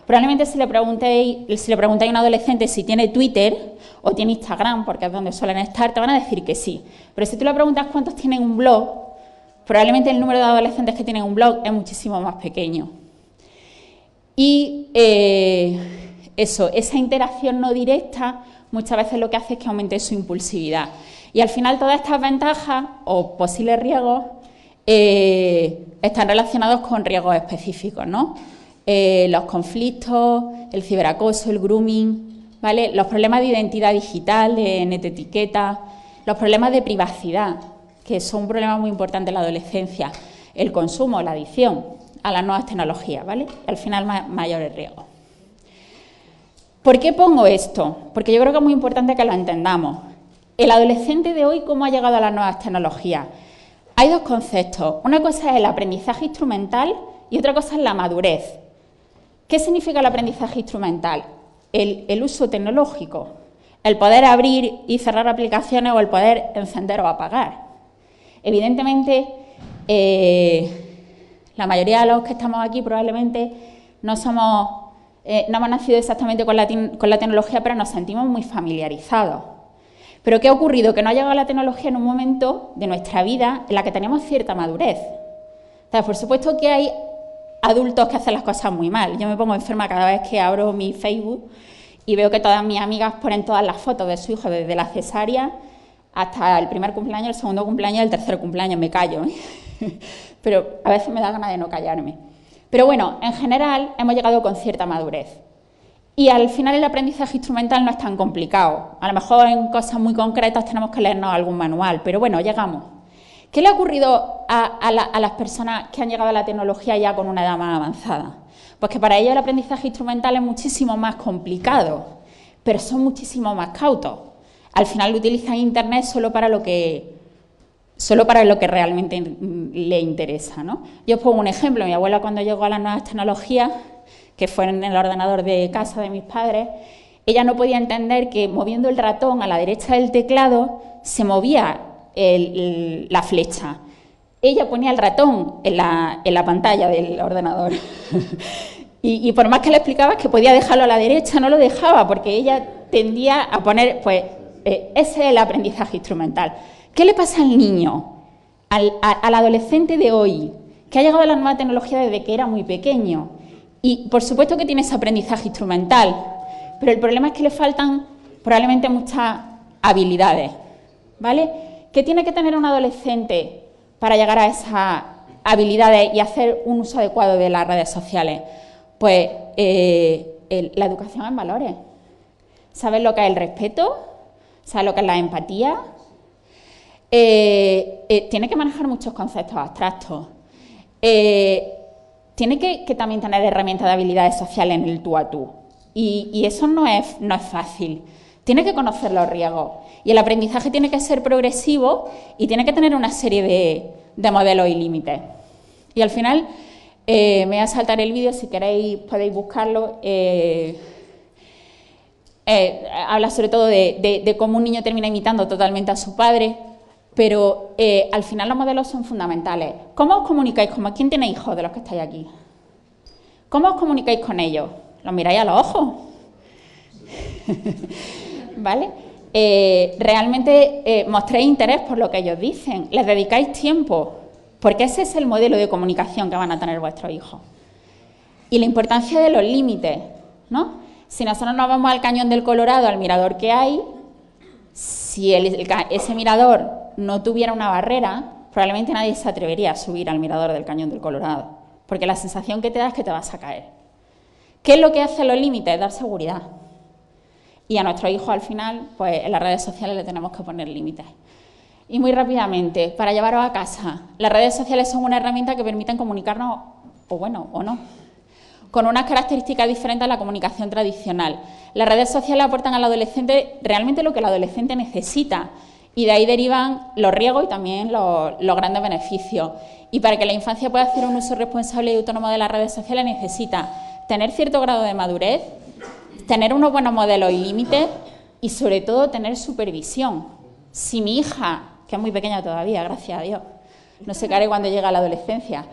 S5: Probablemente si le preguntáis a un adolescente si tiene Twitter o tiene Instagram, porque es donde suelen estar, te van a decir que sí. Pero si tú le preguntas cuántos tienen un blog, probablemente el número de adolescentes que tienen un blog es muchísimo más pequeño. Y esa interacción no directa muchas veces lo que hace es que aumente su impulsividad. Y al final todas estas ventajas o posibles riesgos están relacionados con riesgos específicos, ¿no? Los conflictos, el ciberacoso, el grooming, ¿vale? Los problemas de identidad digital, de netetiqueta, los problemas de privacidad, que son un problema muy importante en la adolescencia, el consumo, la adicción a las nuevas tecnologías, ¿vale? Y al final mayores riesgos. ¿Por qué pongo esto? Porque yo creo que es muy importante que lo entendamos. El adolescente de hoy, ¿cómo ha llegado a las nuevas tecnologías? Hay dos conceptos. Una cosa es el aprendizaje instrumental y otra cosa es la madurez. ¿Qué significa el aprendizaje instrumental? El uso tecnológico, el poder abrir y cerrar aplicaciones o el poder encender o apagar. Evidentemente, la mayoría de los que estamos aquí probablemente no hemos nacido exactamente con la tecnología, pero nos sentimos muy familiarizados. ¿Pero qué ha ocurrido? Que no ha llegado la tecnología en un momento de nuestra vida en la que teníamos cierta madurez. Entonces, por supuesto que hay adultos que hacen las cosas muy mal. Yo me pongo enferma cada vez que abro mi Facebook y veo que todas mis amigas ponen todas las fotos de su hijo desde la cesárea hasta el primer cumpleaños, el segundo cumpleaños, el tercer cumpleaños. Me callo, ¿eh? Pero a veces me da ganas de no callarme. Pero bueno, en general hemos llegado con cierta madurez. Y al final el aprendizaje instrumental no es tan complicado. A lo mejor en cosas muy concretas tenemos que leernos algún manual, pero bueno, llegamos. ¿Qué le ha ocurrido a las personas que han llegado a la tecnología ya con una edad más avanzada? Pues que para ellos el aprendizaje instrumental es muchísimo más complicado, pero son muchísimo más cautos. Al final utilizan Internet solo para lo que realmente le interesa, ¿no? Yo os pongo un ejemplo. Mi abuela, cuando llegó a las nuevas tecnologías, que fue en el ordenador de casa de mis padres, ella no podía entender que moviendo el ratón a la derecha del teclado se movía la flecha. Ella ponía el ratón en la pantalla del ordenador. y por más que le explicaba que podía dejarlo a la derecha, no lo dejaba, porque ella tendía a poner, pues, ese es el aprendizaje instrumental. ¿Qué le pasa al niño, al adolescente de hoy, que ha llegado a la nueva tecnología desde que era muy pequeño? Y por supuesto que tiene ese aprendizaje instrumental, pero el problema es que le faltan probablemente muchas habilidades, ¿vale? ¿Qué tiene que tener un adolescente para llegar a esas habilidades y hacer un uso adecuado de las redes sociales? Pues la educación en valores. ¿Sabes lo que es el respeto? ¿Sabes lo que es la empatía? Tiene que manejar muchos conceptos abstractos. tiene que también tener herramientas de habilidades sociales en el tú a tú. Y eso no es fácil. Tiene que conocer los riesgos. Y el aprendizaje tiene que ser progresivo y tiene que tener una serie de modelos y límites. Y al final, me voy a saltar el vídeo, si queréis podéis buscarlo. Habla sobre todo de cómo un niño termina imitando totalmente a su padre, pero al final los modelos son fundamentales. ¿Cómo os comunicáis? ¿Quién tiene hijos de los que estáis aquí? ¿Cómo os comunicáis con ellos? ¿Los miráis a los ojos? ¿Vale? Realmente mostréis interés por lo que ellos dicen, les dedicáis tiempo, porque ese es el modelo de comunicación que van a tener vuestros hijos. Y la importancia de los límites, ¿no? Si nosotros nos vamos al Cañón del Colorado, al mirador que hay, si ese mirador no tuviera una barrera, probablemente nadie se atrevería a subir al mirador del Cañón del Colorado, porque la sensación que te da es que te vas a caer. ¿Qué es lo que hacen los límites? Dar seguridad. Y a nuestros hijos, al final, pues en las redes sociales le tenemos que poner límites. Y muy rápidamente, para llevaros a casa, las redes sociales son una herramienta que permiten comunicarnos, o no, con unas características diferentes a la comunicación tradicional. Las redes sociales aportan al adolescente realmente lo que el adolescente necesita, y de ahí derivan los riesgos y también los grandes beneficios. Y para que la infancia pueda hacer un uso responsable y autónomo de las redes sociales necesita tener cierto grado de madurez, tener unos buenos modelos y límites y, sobre todo, tener supervisión. Si mi hija, que es muy pequeña todavía, gracias a Dios, no sé qué haré cuando llegue a la adolescencia,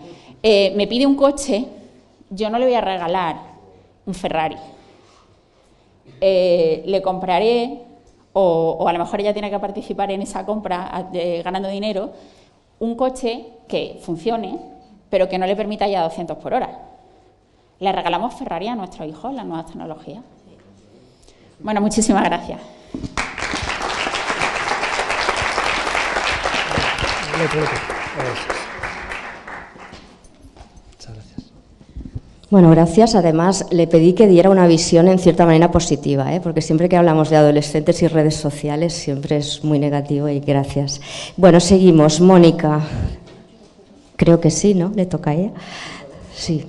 S5: me pide un coche, yo no le voy a regalar un Ferrari. Le compraré, o a lo mejor ella tiene que participar en esa compra ganando dinero, un coche que funcione, pero que no le permita ir a 200 por hora. ¿Le regalamos Ferrari a nuestros hijos, las nuevas tecnologías? Bueno, muchísimas gracias.
S3: Muchas gracias.
S1: Bueno, gracias. Además, le pedí que diera una visión en cierta manera positiva, porque siempre que hablamos de adolescentes y redes sociales siempre es muy negativo y gracias. Bueno, seguimos. Mónica. Creo que sí, ¿no? ¿Le toca a ella? Sí.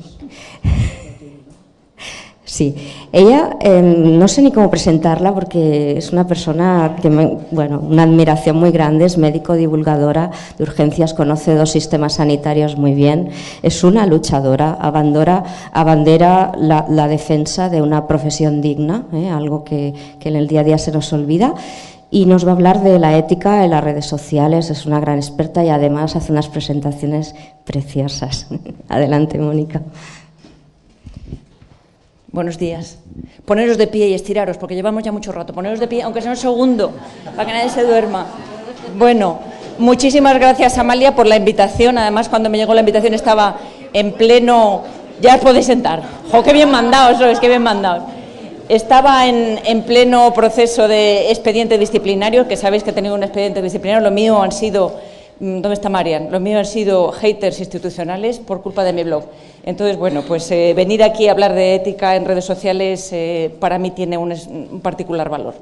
S1: Sí, ella no sé ni cómo presentarla porque es una persona que, una admiración muy grande, es médico divulgadora de urgencias, conoce 2 sistemas sanitarios muy bien, es una luchadora, abandera la defensa de una profesión digna, algo que en el día a día se nos olvida. Y nos va a hablar de la ética en las redes sociales, es una gran experta y además hace unas presentaciones preciosas. Adelante, Mónica.
S6: Buenos días. Poneros de pie y estiraros, porque llevamos ya mucho rato. Poneros de pie, aunque sea un segundo, para que nadie se duerma. Bueno, muchísimas gracias, Amalia, por la invitación. Además, cuando me llegó la invitación estaba en pleno... Ya os podéis sentar. ¡Jo, qué bien mandados sois, qué bien mandados! Estaba en pleno proceso de expediente disciplinario, que sabéis que he tenido un expediente disciplinario. Lo mío han sido... ¿Dónde está Marian? Lo mío han sido haters institucionales por culpa de mi blog. Entonces, bueno, pues venir aquí a hablar de ética en redes sociales para mí tiene un particular valor.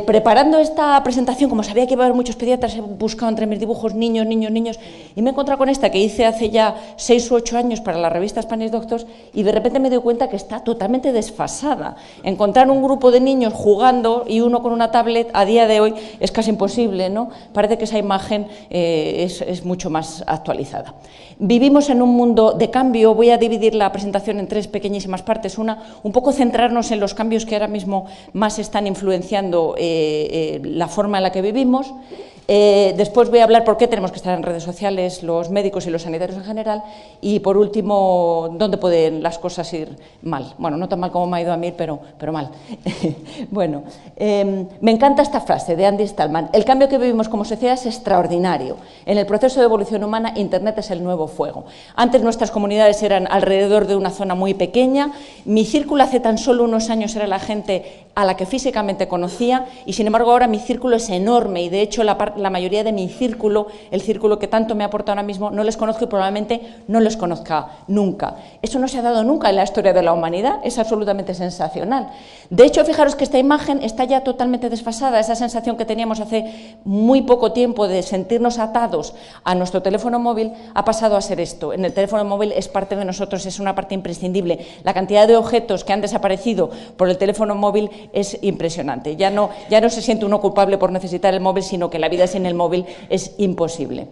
S6: Preparando esta presentación, como sabía que iba a haber muchos pediatras, he buscado entre mis dibujos niños, y me he encontrado con esta que hice hace ya 6 u 8 años para la revista Spanish Doctors, y de repente me doy cuenta que está totalmente desfasada. Encontrar un grupo de niños jugando y uno con una tablet a día de hoy es casi imposible, ¿no? Parece que esa imagen es mucho más actualizada. Vivimos en un mundo de cambio. Voy a dividir la presentación en 3 pequeñísimas partes. Una, un poco centrarnos en los cambios que ahora mismo más están influenciando la forma en la que vivimos. Después voy a hablar por qué tenemos que estar en redes sociales los médicos y los sanitarios en general, y por último, dónde pueden las cosas ir mal. Bueno, no tan mal como me ha ido a mí, pero mal. Bueno, me encanta esta frase de Andy Stallman: el cambio que vivimos como sociedad es extraordinario. En el proceso de evolución humana, Internet es el nuevo fuego. Antes nuestras comunidades eran alrededor de una zona muy pequeña. Mi círculo hace tan solo unos años era la gente a la que físicamente conocía, y sin embargo ahora mi círculo es enorme, y de hecho la la mayoría de mi círculo, el círculo que tanto me aporta ahora mismo, no les conozco y probablemente no les conozca nunca. Eso no se ha dado nunca en la historia de la humanidad, es absolutamente sensacional. De hecho, fijaros que esta imagen está ya totalmente desfasada, esa sensación que teníamos hace muy poco tiempo de sentirnos atados a nuestro teléfono móvil ha pasado a ser esto. En el teléfono móvil es parte de nosotros, es una parte imprescindible. La cantidad de objetos que han desaparecido por el teléfono móvil es impresionante. Ya no se siente uno culpable por necesitar el móvil, sino que la vida sin el móvil es imposible.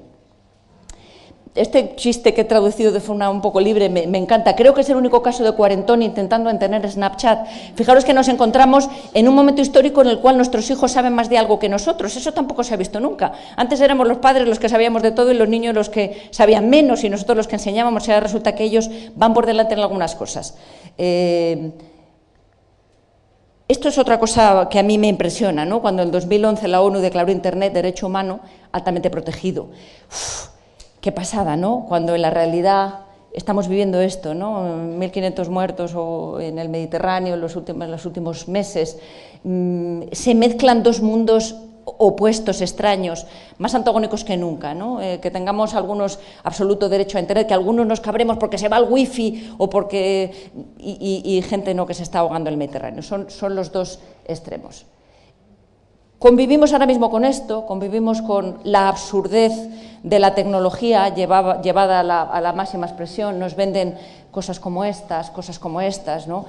S6: Este chiste que he traducido de forma un poco libre me encanta. Creo que es el único caso de cuarentón intentando entender Snapchat. Fijaros que nos encontramos en un momento histórico en el cual nuestros hijos saben más de algo que nosotros. Eso tampoco se ha visto nunca. Antes éramos los padres los que sabíamos de todo y los niños los que sabían menos y nosotros los que enseñábamos. Y ahora resulta que ellos van por delante en algunas cosas. Esto es otra cosa que a mí me impresiona, ¿no? Cuando en 2011 la ONU declaró Internet derecho humano altamente protegido. Qué pasada, ¿no? Cuando en la realidad estamos viviendo esto, ¿no? 1.500 muertos en el Mediterráneo en los últimos meses. Se mezclan dos mundos opuestos, extraños, más antagónicos que nunca, ¿no? Que tengamos algunos absoluto derecho a Internet, que algunos nos cabremos porque se va el wifi o porque... y gente no que se está ahogando en el Mediterráneo. Son los dos extremos. Convivimos ahora mismo con esto, convivimos con la absurdez de la tecnología llevada a la máxima expresión. Nos venden cosas como estas, ¿no?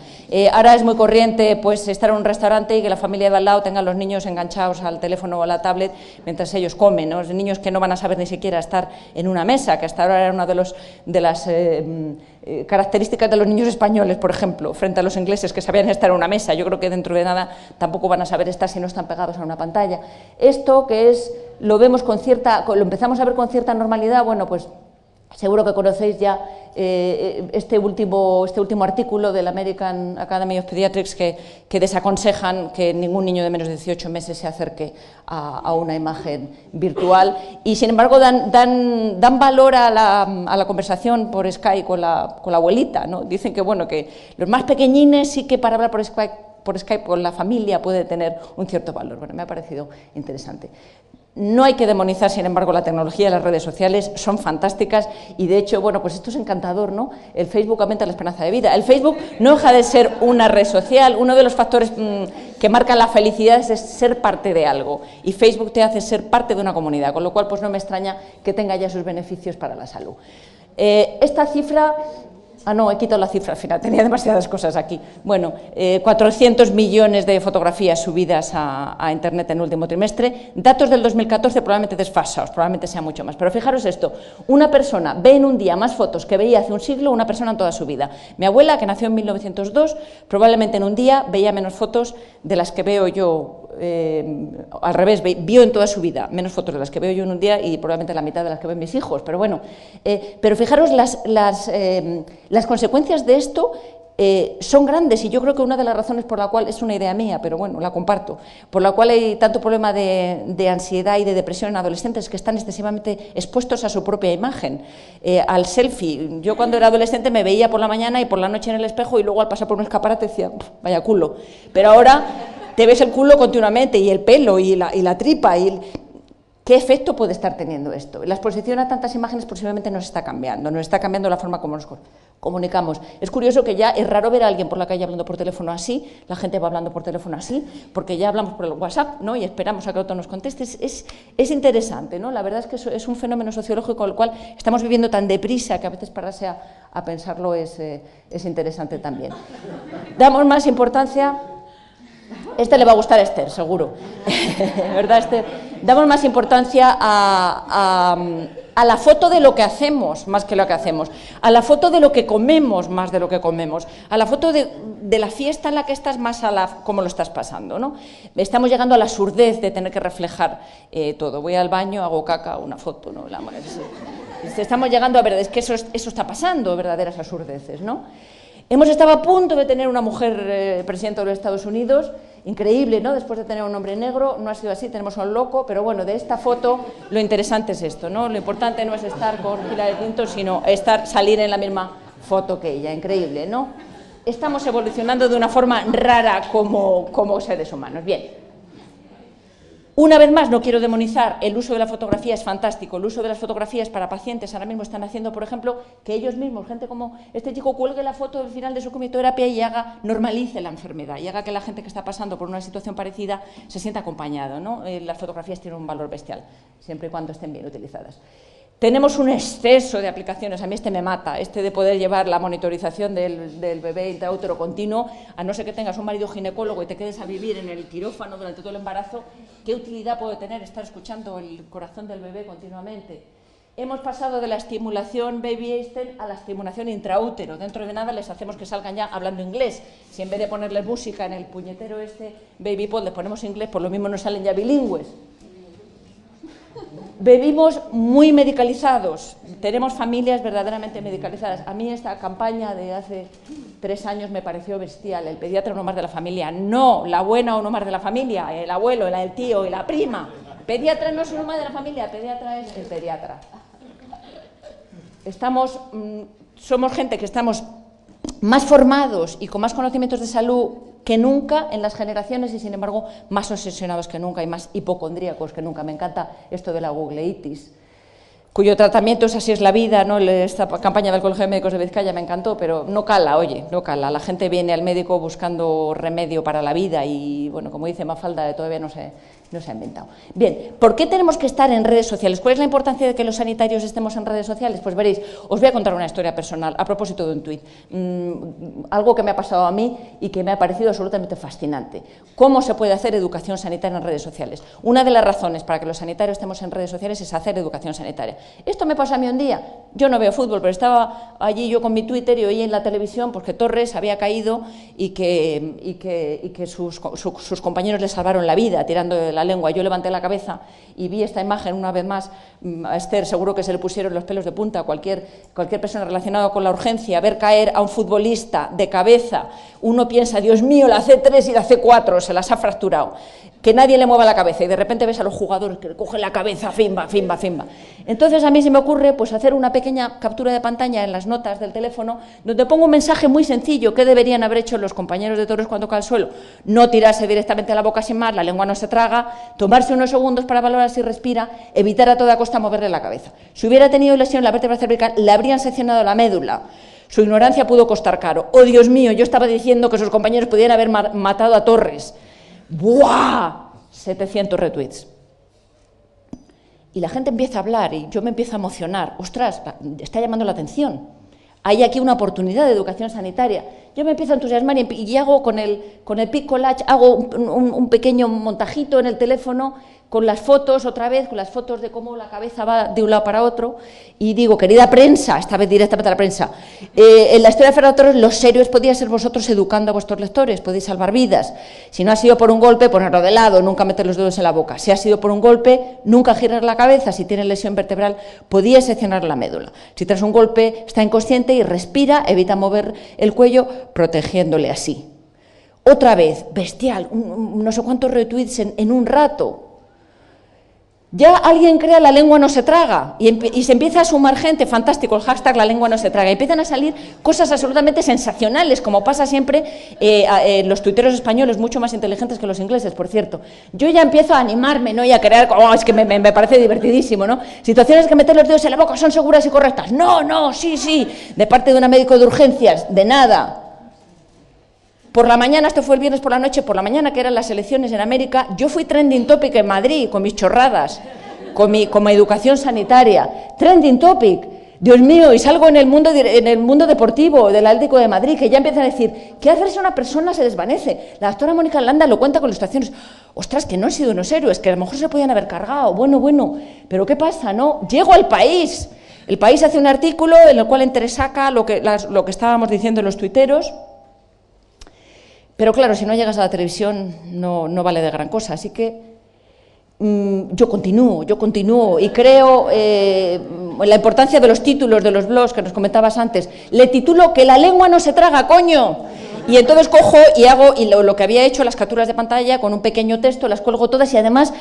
S6: Ahora es muy corriente pues estar en un restaurante y que la familia de al lado tenga a los niños enganchados al teléfono o a la tablet mientras ellos comen, ¿no? Niños que no van a saber ni siquiera estar en una mesa, que hasta ahora era una de las características de los niños españoles, por ejemplo, frente a los ingleses que sabían estar en una mesa. Yo creo que dentro de nada tampoco van a saber estar si no están pegados a una pantalla. Esto que es, lo empezamos a ver con cierta normalidad, bueno, pues seguro que conocéis ya este último artículo del American Academy of Pediatrics que desaconsejan que ningún niño de menos de 18 meses se acerque a una imagen virtual y, sin embargo, dan valor a la conversación por Skype con la abuelita, ¿no? Dicen que, bueno, que los más pequeñines sí que para hablar por Skype con la familia puede tener un cierto valor. Bueno, me ha parecido interesante. No hay que demonizar, sin embargo, la tecnología, las redes sociales son fantásticas y, de hecho, bueno, pues esto es encantador, ¿no? El Facebook aumenta la esperanza de vida. El Facebook no deja de ser una red social. Uno de los factores que marcan la felicidad es ser parte de algo y Facebook te hace ser parte de una comunidad, con lo cual pues no me extraña que tenga ya sus beneficios para la salud. Esta cifra... Ah, no, he quitado la cifra al final, tenía demasiadas cosas aquí. Bueno, 400 millones de fotografías subidas a Internet en el último trimestre. Datos del 2014 probablemente desfasados, probablemente sea mucho más. Pero fijaros esto, una persona ve en un día más fotos que veía hace un siglo una persona en toda su vida. Mi abuela, que nació en 1902, probablemente en un día veía menos fotos de las que veo yo. Al revés, vio en toda su vida menos fotos de las que veo yo en un día y probablemente la mitad de las que ven mis hijos, pero bueno, pero fijaros las consecuencias de esto son grandes y yo creo que una de las razones por la cual, es una idea mía, pero bueno, la comparto, por la cual hay tanto problema de ansiedad y de depresión en adolescentes que están excesivamente expuestos a su propia imagen, al selfie. Yo cuando era adolescente me veía por la mañana y por la noche en el espejo y luego al pasar por un escaparate decía, vaya culo, pero ahora te ves el culo continuamente y el pelo y la tripa y... ¿Qué efecto puede estar teniendo esto? La exposición a tantas imágenes posiblemente nos está cambiando la forma como nos comunicamos. Es curioso que ya es raro ver a alguien por la calle hablando por teléfono así, la gente va hablando por teléfono así, porque ya hablamos por el WhatsApp, ¿no? Y esperamos a que otro nos conteste. Es interesante, ¿no? La verdad es que es un fenómeno sociológico con el cual estamos viviendo tan deprisa que a veces pararse a pensarlo es interesante también. Damos más importancia... Este le va a gustar a Esther, seguro. ¿Verdad, Esther? Damos más importancia a la foto de lo que hacemos más que lo que hacemos, a la foto de lo que comemos más de lo que comemos, a la foto de la fiesta en la que estás más a cómo lo estás pasando, ¿no? Estamos llegando a la absurdez de tener que reflejar todo. Voy al baño, hago caca, una foto, ¿no? Estamos llegando a ver, es que eso está pasando, verdaderas absurdeces, ¿no? Hemos estado a punto de tener una mujer presidenta de los Estados Unidos, increíble, ¿no? Después de tener un hombre negro, no ha sido así, tenemos a un loco, pero bueno, de esta foto lo interesante es esto, ¿no? Lo importante no es estar con Hillary Clinton, sino salir en la misma foto que ella, increíble, ¿no? Estamos evolucionando de una forma rara como seres humanos. Bien. Una vez más, no quiero demonizar, el uso de la fotografía es fantástico, el uso de las fotografías para pacientes ahora mismo están haciendo, por ejemplo, que ellos mismos, gente como este chico, cuelgue la foto del final de su quimioterapia y normalice la enfermedad, y haga que la gente que está pasando por una situación parecida se sienta acompañado, ¿no? Las fotografías tienen un valor bestial, siempre y cuando estén bien utilizadas. Tenemos un exceso de aplicaciones, a mí este me mata, este de poder llevar la monitorización del bebé intraútero continuo, a no ser que tengas un marido ginecólogo y te quedes a vivir en el quirófano durante todo el embarazo. ¿Qué utilidad puede tener estar escuchando el corazón del bebé continuamente? Hemos pasado de la estimulación baby Einstein a la estimulación intraútero. Dentro de nada les hacemos que salgan ya hablando inglés. Si en vez de ponerles música en el puñetero este baby pod les ponemos inglés, por lo mismo nos salen ya bilingües. Vivimos muy medicalizados, tenemos familias verdaderamente medicalizadas. A mí esta campaña de hace 3 años me pareció bestial, el pediatra uno más de la familia. No, la abuela uno más de la familia, el abuelo, el tío y la prima. Pediatra no es uno más de la familia, el pediatra es el pediatra. Somos gente que estamos más formados y con más conocimientos de salud que nunca en las generaciones y, sin embargo, más obsesionados que nunca y más hipocondríacos que nunca. Me encanta esto de la googleitis, cuyo tratamiento es así es la vida, ¿no? Esta campaña del Colegio de Médicos de Vizcaya me encantó, pero no cala, oye, no cala. La gente viene al médico buscando remedio para la vida y, bueno, como dice Mafalda, todavía no se ha inventado. Bien, ¿por qué tenemos que estar en redes sociales? ¿Cuál es la importancia de que los sanitarios estemos en redes sociales? Pues veréis, os voy a contar una historia personal a propósito de un tuit. Algo que me ha pasado a mí y que me ha parecido absolutamente fascinante. ¿Cómo se puede hacer educación sanitaria en redes sociales? Una de las razones para que los sanitarios estemos en redes sociales es hacer educación sanitaria. Esto me pasó a mí un día. Yo no veo fútbol, pero estaba allí yo con mi Twitter y oí en la televisión pues, que Torres había caído y que sus compañeros le salvaron la vida tirando de la lengua. Yo levanté la cabeza y vi esta imagen una vez más. A Esther seguro que se le pusieron los pelos de punta. Cualquier persona relacionada con la urgencia, ver caer a un futbolista de cabeza, uno piensa, Dios mío, la C3 y la C4 se las ha fracturado, que nadie le mueva la cabeza y de repente ves a los jugadores que le cogen la cabeza, fimba. Entonces a mí se me ocurre pues hacer una pequeña captura de pantalla en las notas del teléfono donde pongo un mensaje muy sencillo. ¿Qué deberían haber hecho los compañeros de Torres cuando cae al suelo? No tirarse directamente a la boca sin más, la lengua no se traga, tomarse unos segundos para valorar si respira, evitar a toda costa moverle la cabeza. Si hubiera tenido lesión en la vértebra cervical, le habrían seccionado la médula. Su ignorancia pudo costar caro. ¡Oh, Dios mío! Yo estaba diciendo que sus compañeros podían haber matado a Torres. ¡Buah! 700 retweets. Y la gente empieza a hablar y yo me empiezo a emocionar. ¡Ostras! Está llamando la atención. Hay aquí una oportunidad de educación sanitaria. Yo me empiezo a entusiasmar y hago con el Pic Collage, hago un pequeño montajito en el teléfono con las fotos otra vez, con las fotos de cómo la cabeza va de un lado para otro, y digo, querida prensa, esta vez directamente a la prensa, en la historia de Fernando Torres, los serios podíais ser vosotros educando a vuestros lectores, podéis salvar vidas. Si no ha sido por un golpe, ponerlo de lado, nunca meter los dedos en la boca. Si ha sido por un golpe, nunca girar la cabeza. Si tiene lesión vertebral, podíais seccionar la médula. Si tras un golpe está inconsciente y respira, evita mover el cuello, protegiéndole así. Otra vez, bestial, no sé cuántos retweets en un rato. Ya alguien crea la lengua no se traga y se empieza a sumar gente, fantástico, el hashtag la lengua no se traga, y empiezan a salir cosas absolutamente sensacionales, como pasa siempre los tuiteros españoles, mucho más inteligentes que los ingleses, por cierto. Yo ya empiezo a animarme, ¿no? Y a crear, es que me parece divertidísimo, ¿no? Situaciones que meter los dedos en la boca son seguras y correctas. No, sí, de parte de un médico de urgencias, de nada. Por la mañana, esto fue el viernes por la noche, por la mañana que eran las elecciones en América, yo fui trending topic en Madrid con mis chorradas, con mi educación sanitaria. Trending topic, Dios mío, y salgo en el mundo deportivo del Atlético de Madrid, que ya empiezan a decir, ¿qué hacer si una persona se desvanece? La doctora Mónica Landa lo cuenta con ilustraciones. Ostras, que no han sido unos héroes, que a lo mejor se podían haber cargado. Bueno, pero ¿qué pasa, no? Llego al País. El País hace un artículo en el cual entresaca lo que estábamos diciendo los tuiteros. Pero claro, si no llegas a la televisión no vale de gran cosa, así que yo continúo y creo la importancia de los títulos de los blogs que nos comentabas antes. Le titulo que la lengua no se traga, coño, Y entonces cojo y hago lo que había hecho, las capturas de pantalla con un pequeño texto, las cuelgo todas y además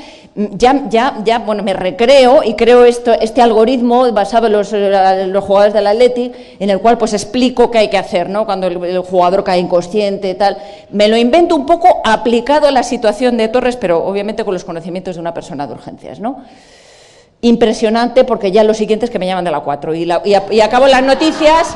S6: bueno, me recreo y creo este algoritmo basado en los jugadores del Athletic, en el cual pues explico qué hay que hacer, ¿no? Cuando el jugador cae inconsciente, tal. Me lo invento un poco aplicado a la situación de Torres, pero obviamente con los conocimientos de una persona de urgencias, ¿no? Impresionante, porque ya lo siguiente es que me llaman de la 4 y acabo las noticias.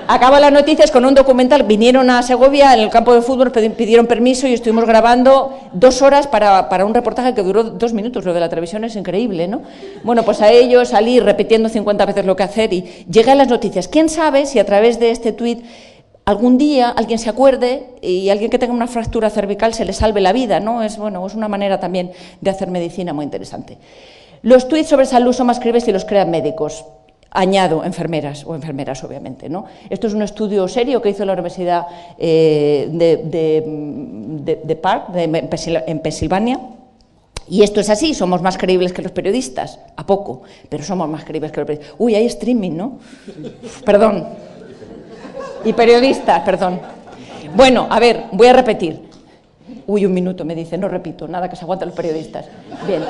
S6: Acabo las noticias con un documental. Vinieron a Segovia, en el campo de fútbol, pidieron permiso y estuvimos grabando 2 horas para un reportaje que duró 2 minutos. Lo de la televisión es increíble, ¿no? Bueno, pues a ello salí repitiendo 50 veces lo que hacer y llegué a las noticias. ¿Quién sabe si a través de este tuit algún día alguien se acuerde y alguien que tenga una fractura cervical se le salve la vida, ¿no? Es una manera también de hacer medicina muy interesante. Los tuits sobre salud son más creíbles si los crean médicos. Añado, enfermeras, obviamente, ¿no? Esto es un estudio serio que hizo la Universidad de Park, en Pensilvania, y esto es así, somos más creíbles que los periodistas, a poco, pero somos más creíbles que los periodistas. Uy, hay streaming, ¿no? Perdón. Y periodistas, perdón. Bueno, a ver, voy a repetir. Uy, 1 minuto, me dice, no repito, nada que se aguanten los periodistas. Bien.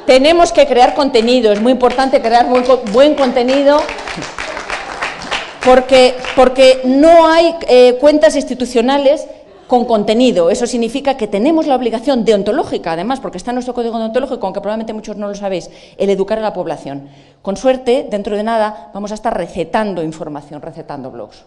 S6: Tenemos que crear contenido, es muy importante crear buen contenido porque no hay cuentas institucionales con contenido. Eso significa que tenemos la obligación deontológica, además, porque está en nuestro código deontológico, aunque probablemente muchos no lo sabéis, el educar a la población. Con suerte, dentro de nada, vamos a estar recetando información, recetando blogs.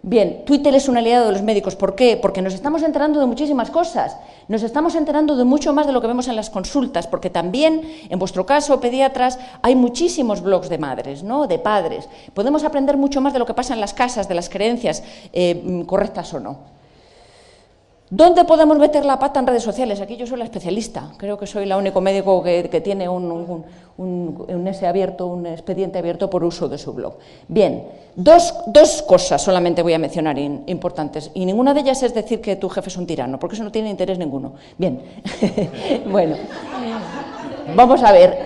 S6: Bien, Twitter es un aliado de los médicos. ¿Por qué? Porque nos estamos enterando de muchísimas cosas. Nos estamos enterando de mucho más de lo que vemos en las consultas, porque también, en vuestro caso, pediatras, hay muchísimos blogs de madres, ¿no? De padres. Podemos aprender mucho más de lo que pasa en las casas, de las creencias, correctas o no. ¿Dónde podemos meter la pata en redes sociales? Aquí yo soy la especialista. Creo que soy el único médico que tiene un expediente abierto por uso de su blog. Bien, dos cosas solamente voy a mencionar importantes. Y ninguna de ellas es decir que tu jefe es un tirano, porque eso no tiene interés ninguno. Bien, bueno. Vamos a ver,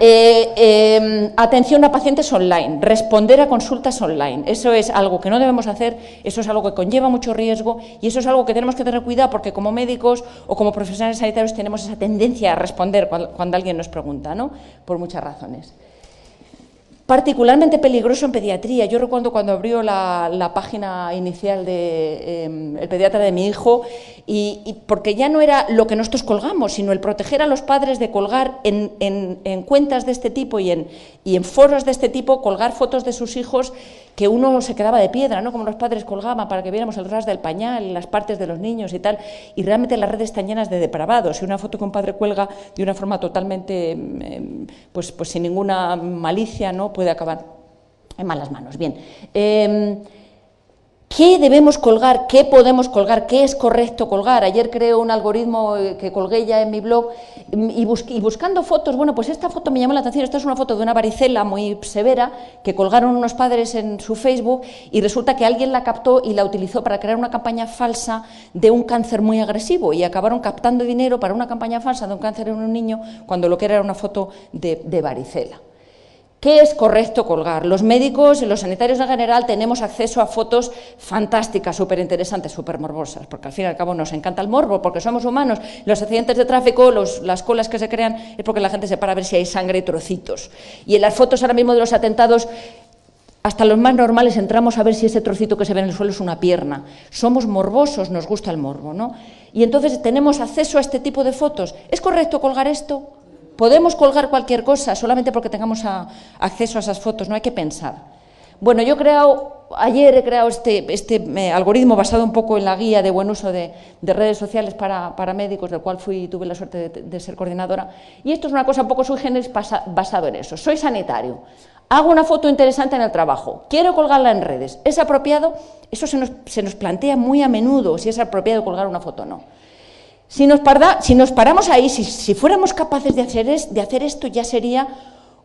S6: atención a pacientes online, responder a consultas online, eso es algo que no debemos hacer, eso es algo que conlleva mucho riesgo y eso es algo que tenemos que tener cuidado porque como médicos o como profesionales sanitarios tenemos esa tendencia a responder cuando alguien nos pregunta, ¿no? Por muchas razones. Particularmente peligroso en pediatría. Yo recuerdo cuando abrió la página inicial de el pediatra de mi hijo y porque ya no era lo que nosotros colgamos, sino el proteger a los padres de colgar en cuentas de este tipo y en foros de este tipo, colgar fotos de sus hijos que uno se quedaba de piedra, ¿no? Como los padres colgaban para que viéramos el ras del pañal, las partes de los niños y tal, y realmente las redes están llenas de depravados, y una foto que un padre cuelga de una forma totalmente, pues sin ninguna malicia, ¿no? Puede acabar en malas manos. Bien, ¿qué debemos colgar? ¿Qué podemos colgar? ¿Qué es correcto colgar? Ayer creé un algoritmo que colgué ya en mi blog y buscando fotos, bueno, pues esta foto me llamó la atención, esta es una foto de una varicela muy severa que colgaron unos padres en su Facebook y resulta que alguien la captó y la utilizó para crear una campaña falsa de un cáncer muy agresivo y acabaron captando dinero para una campaña falsa de un cáncer en un niño cuando lo que era una foto de varicela. ¿Qué es correcto colgar? Los médicos y los sanitarios en general tenemos acceso a fotos fantásticas, súper interesantes, súper morbosas, porque al fin y al cabo nos encanta el morbo, porque somos humanos. Los accidentes de tráfico, las colas que se crean, es porque la gente se para a ver si hay sangre y trocitos. Y en las fotos ahora mismo de los atentados, hasta los más normales entramos a ver si ese trocito que se ve en el suelo es una pierna. Somos morbosos, nos gusta el morbo, ¿no? Y entonces tenemos acceso a este tipo de fotos. ¿Es correcto colgar esto? Podemos colgar cualquier cosa solamente porque tengamos acceso a esas fotos, no hay que pensar. Bueno, ayer he creado este algoritmo basado un poco en la guía de buen uso de redes sociales para médicos, del cual tuve la suerte de ser coordinadora, y esto es una cosa un poco sui generis basado en eso. Soy sanitario, hago una foto interesante en el trabajo, quiero colgarla en redes, ¿es apropiado? Eso se nos plantea muy a menudo, si es apropiado colgar una foto o no. Si nos paramos ahí, si fuéramos capaces de hacer esto, ya sería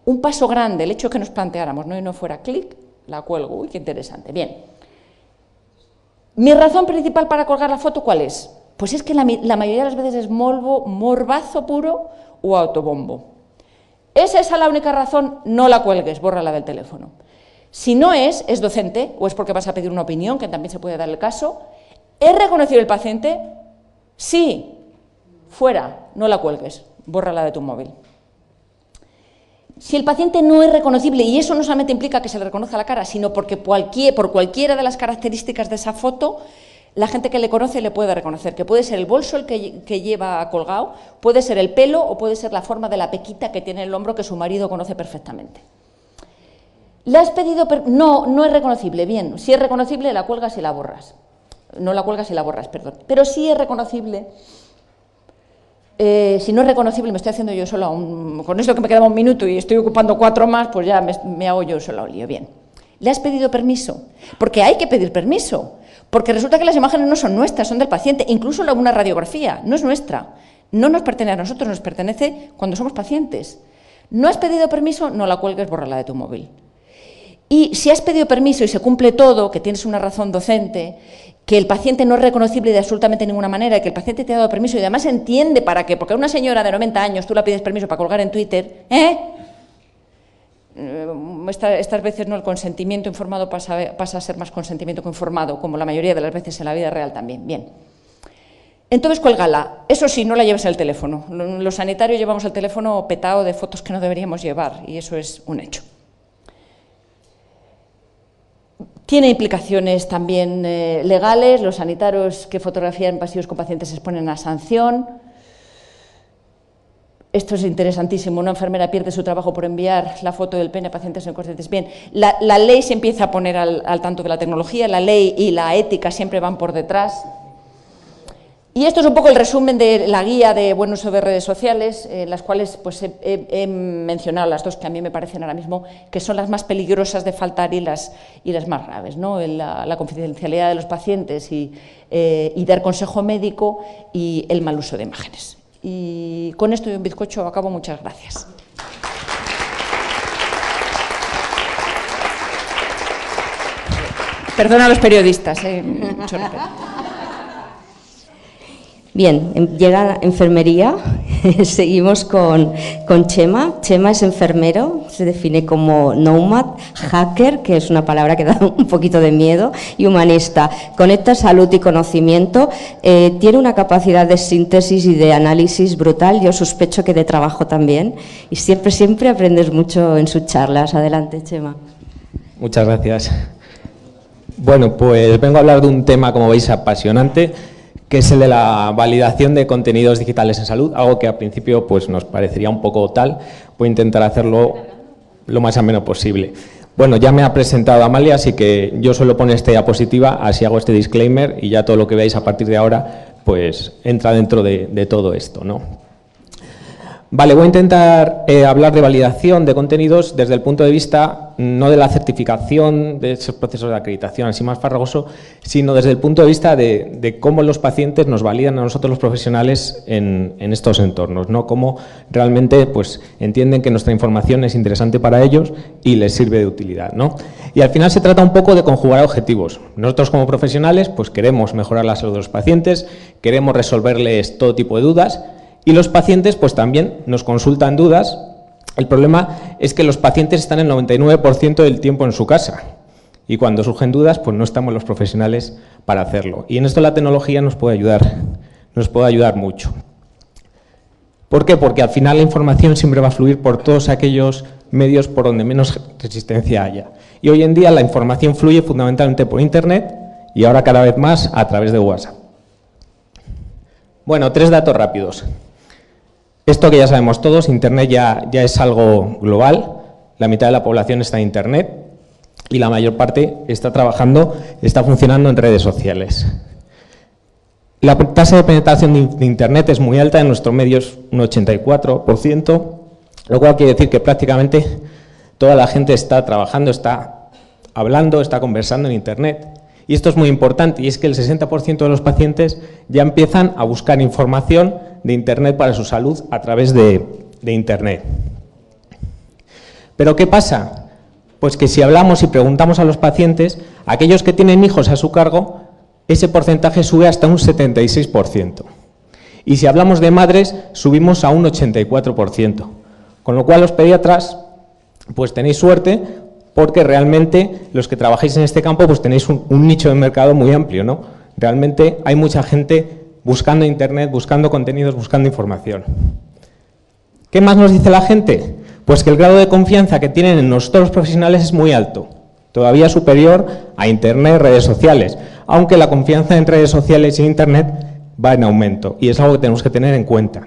S6: un paso grande, el hecho de que nos planteáramos, ¿no? Y no fuera clic, la cuelgo, uy, qué interesante. Bien, mi razón principal para colgar la foto, ¿cuál es? Pues es que la mayoría de las veces es morbazo puro o autobombo. ¿Es esa la única razón? No la cuelgues, bórrala del teléfono. Si no es docente o es porque vas a pedir una opinión, que también se puede dar el caso. ¿Es reconocible el paciente? Sí. Fuera, no la cuelgues, bórrala de tu móvil. Si el paciente no es reconocible, y eso no solamente implica que se le reconozca la cara, sino porque por cualquiera de las características de esa foto, la gente que le conoce le puede reconocer, que puede ser el bolso el que lleva colgado, puede ser el pelo o puede ser la forma de la pequita que tiene en el hombro que su marido conoce perfectamente. ¿Le has pedido? No es reconocible. Bien, si es reconocible la cuelgas y la borras. No la cuelgas y la borras, perdón. Pero si es reconocible, si no es reconocible, me estoy haciendo yo sola, con esto que me quedaba un minuto y estoy ocupando 4 más, pues ya me hago yo sola un lío. Bien. ¿Le has pedido permiso? Porque hay que pedir permiso. Porque resulta que las imágenes no son nuestras, son del paciente. Incluso una radiografía no es nuestra. No nos pertenece a nosotros, nos pertenece cuando somos pacientes. ¿No has pedido permiso? No la cuelgues, bórrala de tu móvil. Y si has pedido permiso y se cumple todo, que tienes una razón docente, que el paciente no es reconocible de absolutamente ninguna manera, y que el paciente te ha dado permiso y además entiende para qué, porque a una señora de 90 años tú la pides permiso para colgar en Twitter, estas veces no, el consentimiento informado pasa a ser más consentimiento que informado, como la mayoría de las veces en la vida real también. Bien. Entonces cuélgala. Eso sí, no la lleves en el teléfono. Los sanitarios llevamos el teléfono petado de fotos que no deberíamos llevar, y eso es un hecho. Tiene implicaciones también legales. Los sanitarios que fotografían pasillos con pacientes se exponen a sanción. Esto es interesantísimo. Una enfermera pierde su trabajo por enviar la foto del pene a pacientes inconscientes. Bien, la ley se empieza a poner al tanto de la tecnología. La ley y la ética siempre van por detrás. Y esto es un poco el resumen de la guía de buen uso de redes sociales, las cuales pues, he mencionado las dos que a mí me parecen ahora mismo que son las más peligrosas de faltar y las más graves, ¿no? La confidencialidad de los pacientes y dar consejo médico y el mal uso de imágenes. Y con esto y un bizcocho acabo. Muchas gracias. Perdona a los periodistas, mucho respeto.
S1: Bien, llega enfermería, seguimos con Chema. Chema es enfermero, se define como nómad, hacker, que es una palabra que da un poquito de miedo, y humanista. Conecta salud y conocimiento, tiene una capacidad de síntesis y de análisis brutal, yo sospecho que de trabajo también, y siempre aprendes mucho en sus charlas. Adelante, Chema.
S7: Muchas gracias. Bueno, pues vengo a hablar de un tema, como veis, apasionante, que es el de la validación de contenidos digitales en salud, algo que al principio pues, nos parecería un poco tal. Voy a intentar hacerlo lo más ameno posible. Bueno, ya me ha presentado Amalia, así que yo solo pongo esta diapositiva, así hago este disclaimer y ya todo lo que veáis a partir de ahora pues entra dentro de todo esto, ¿no? Vale, voy a intentar hablar de validación de contenidos desde el punto de vista no de la certificación, de esos procesos de acreditación así más farragoso, sino desde el punto de vista de cómo los pacientes nos validan a nosotros los profesionales en estos entornos, ¿no? Cómo realmente pues, entienden que nuestra información es interesante para ellos y les sirve de utilidad, ¿no? Y al final se trata un poco de conjugar objetivos. Nosotros como profesionales pues, queremos mejorar la salud de los pacientes, queremos resolverles todo tipo de dudas. Y los pacientes pues también nos consultan dudas. El problema es que los pacientes están el 99% del tiempo en su casa y cuando surgen dudas pues no estamos los profesionales para hacerlo. Y en esto la tecnología nos puede ayudar mucho. ¿Por qué? Porque al final la información siempre va a fluir por todos aquellos medios por donde menos resistencia haya. Y hoy en día la información fluye fundamentalmente por Internet y ahora cada vez más a través de WhatsApp. Bueno, 3 datos rápidos. Esto que ya sabemos todos, Internet ya es algo global, la mitad de la población está en Internet y la mayor parte está funcionando en redes sociales. La tasa de penetración de Internet es muy alta, en nuestros medios un 84%, lo cual quiere decir que prácticamente toda la gente está trabajando, está hablando, está conversando en Internet. Y esto es muy importante, y es que el 60% de los pacientes ya empiezan a buscar información de Internet para su salud a través de Internet. ¿Pero qué pasa? Pues que si hablamos y preguntamos a los pacientes, aquellos que tienen hijos a su cargo, ese porcentaje sube hasta un 76%. Y si hablamos de madres, subimos a un 84%. Con lo cual los pediatras, pues tenéis suerte, porque realmente los que trabajáis en este campo pues tenéis un nicho de mercado muy amplio, ¿no? Realmente hay mucha gente buscando Internet, buscando contenidos, buscando información. ¿Qué más nos dice la gente? Pues que el grado de confianza que tienen en nosotros los profesionales es muy alto, todavía superior a Internet, redes sociales, aunque la confianza en redes sociales y en Internet va en aumento, y es algo que tenemos que tener en cuenta.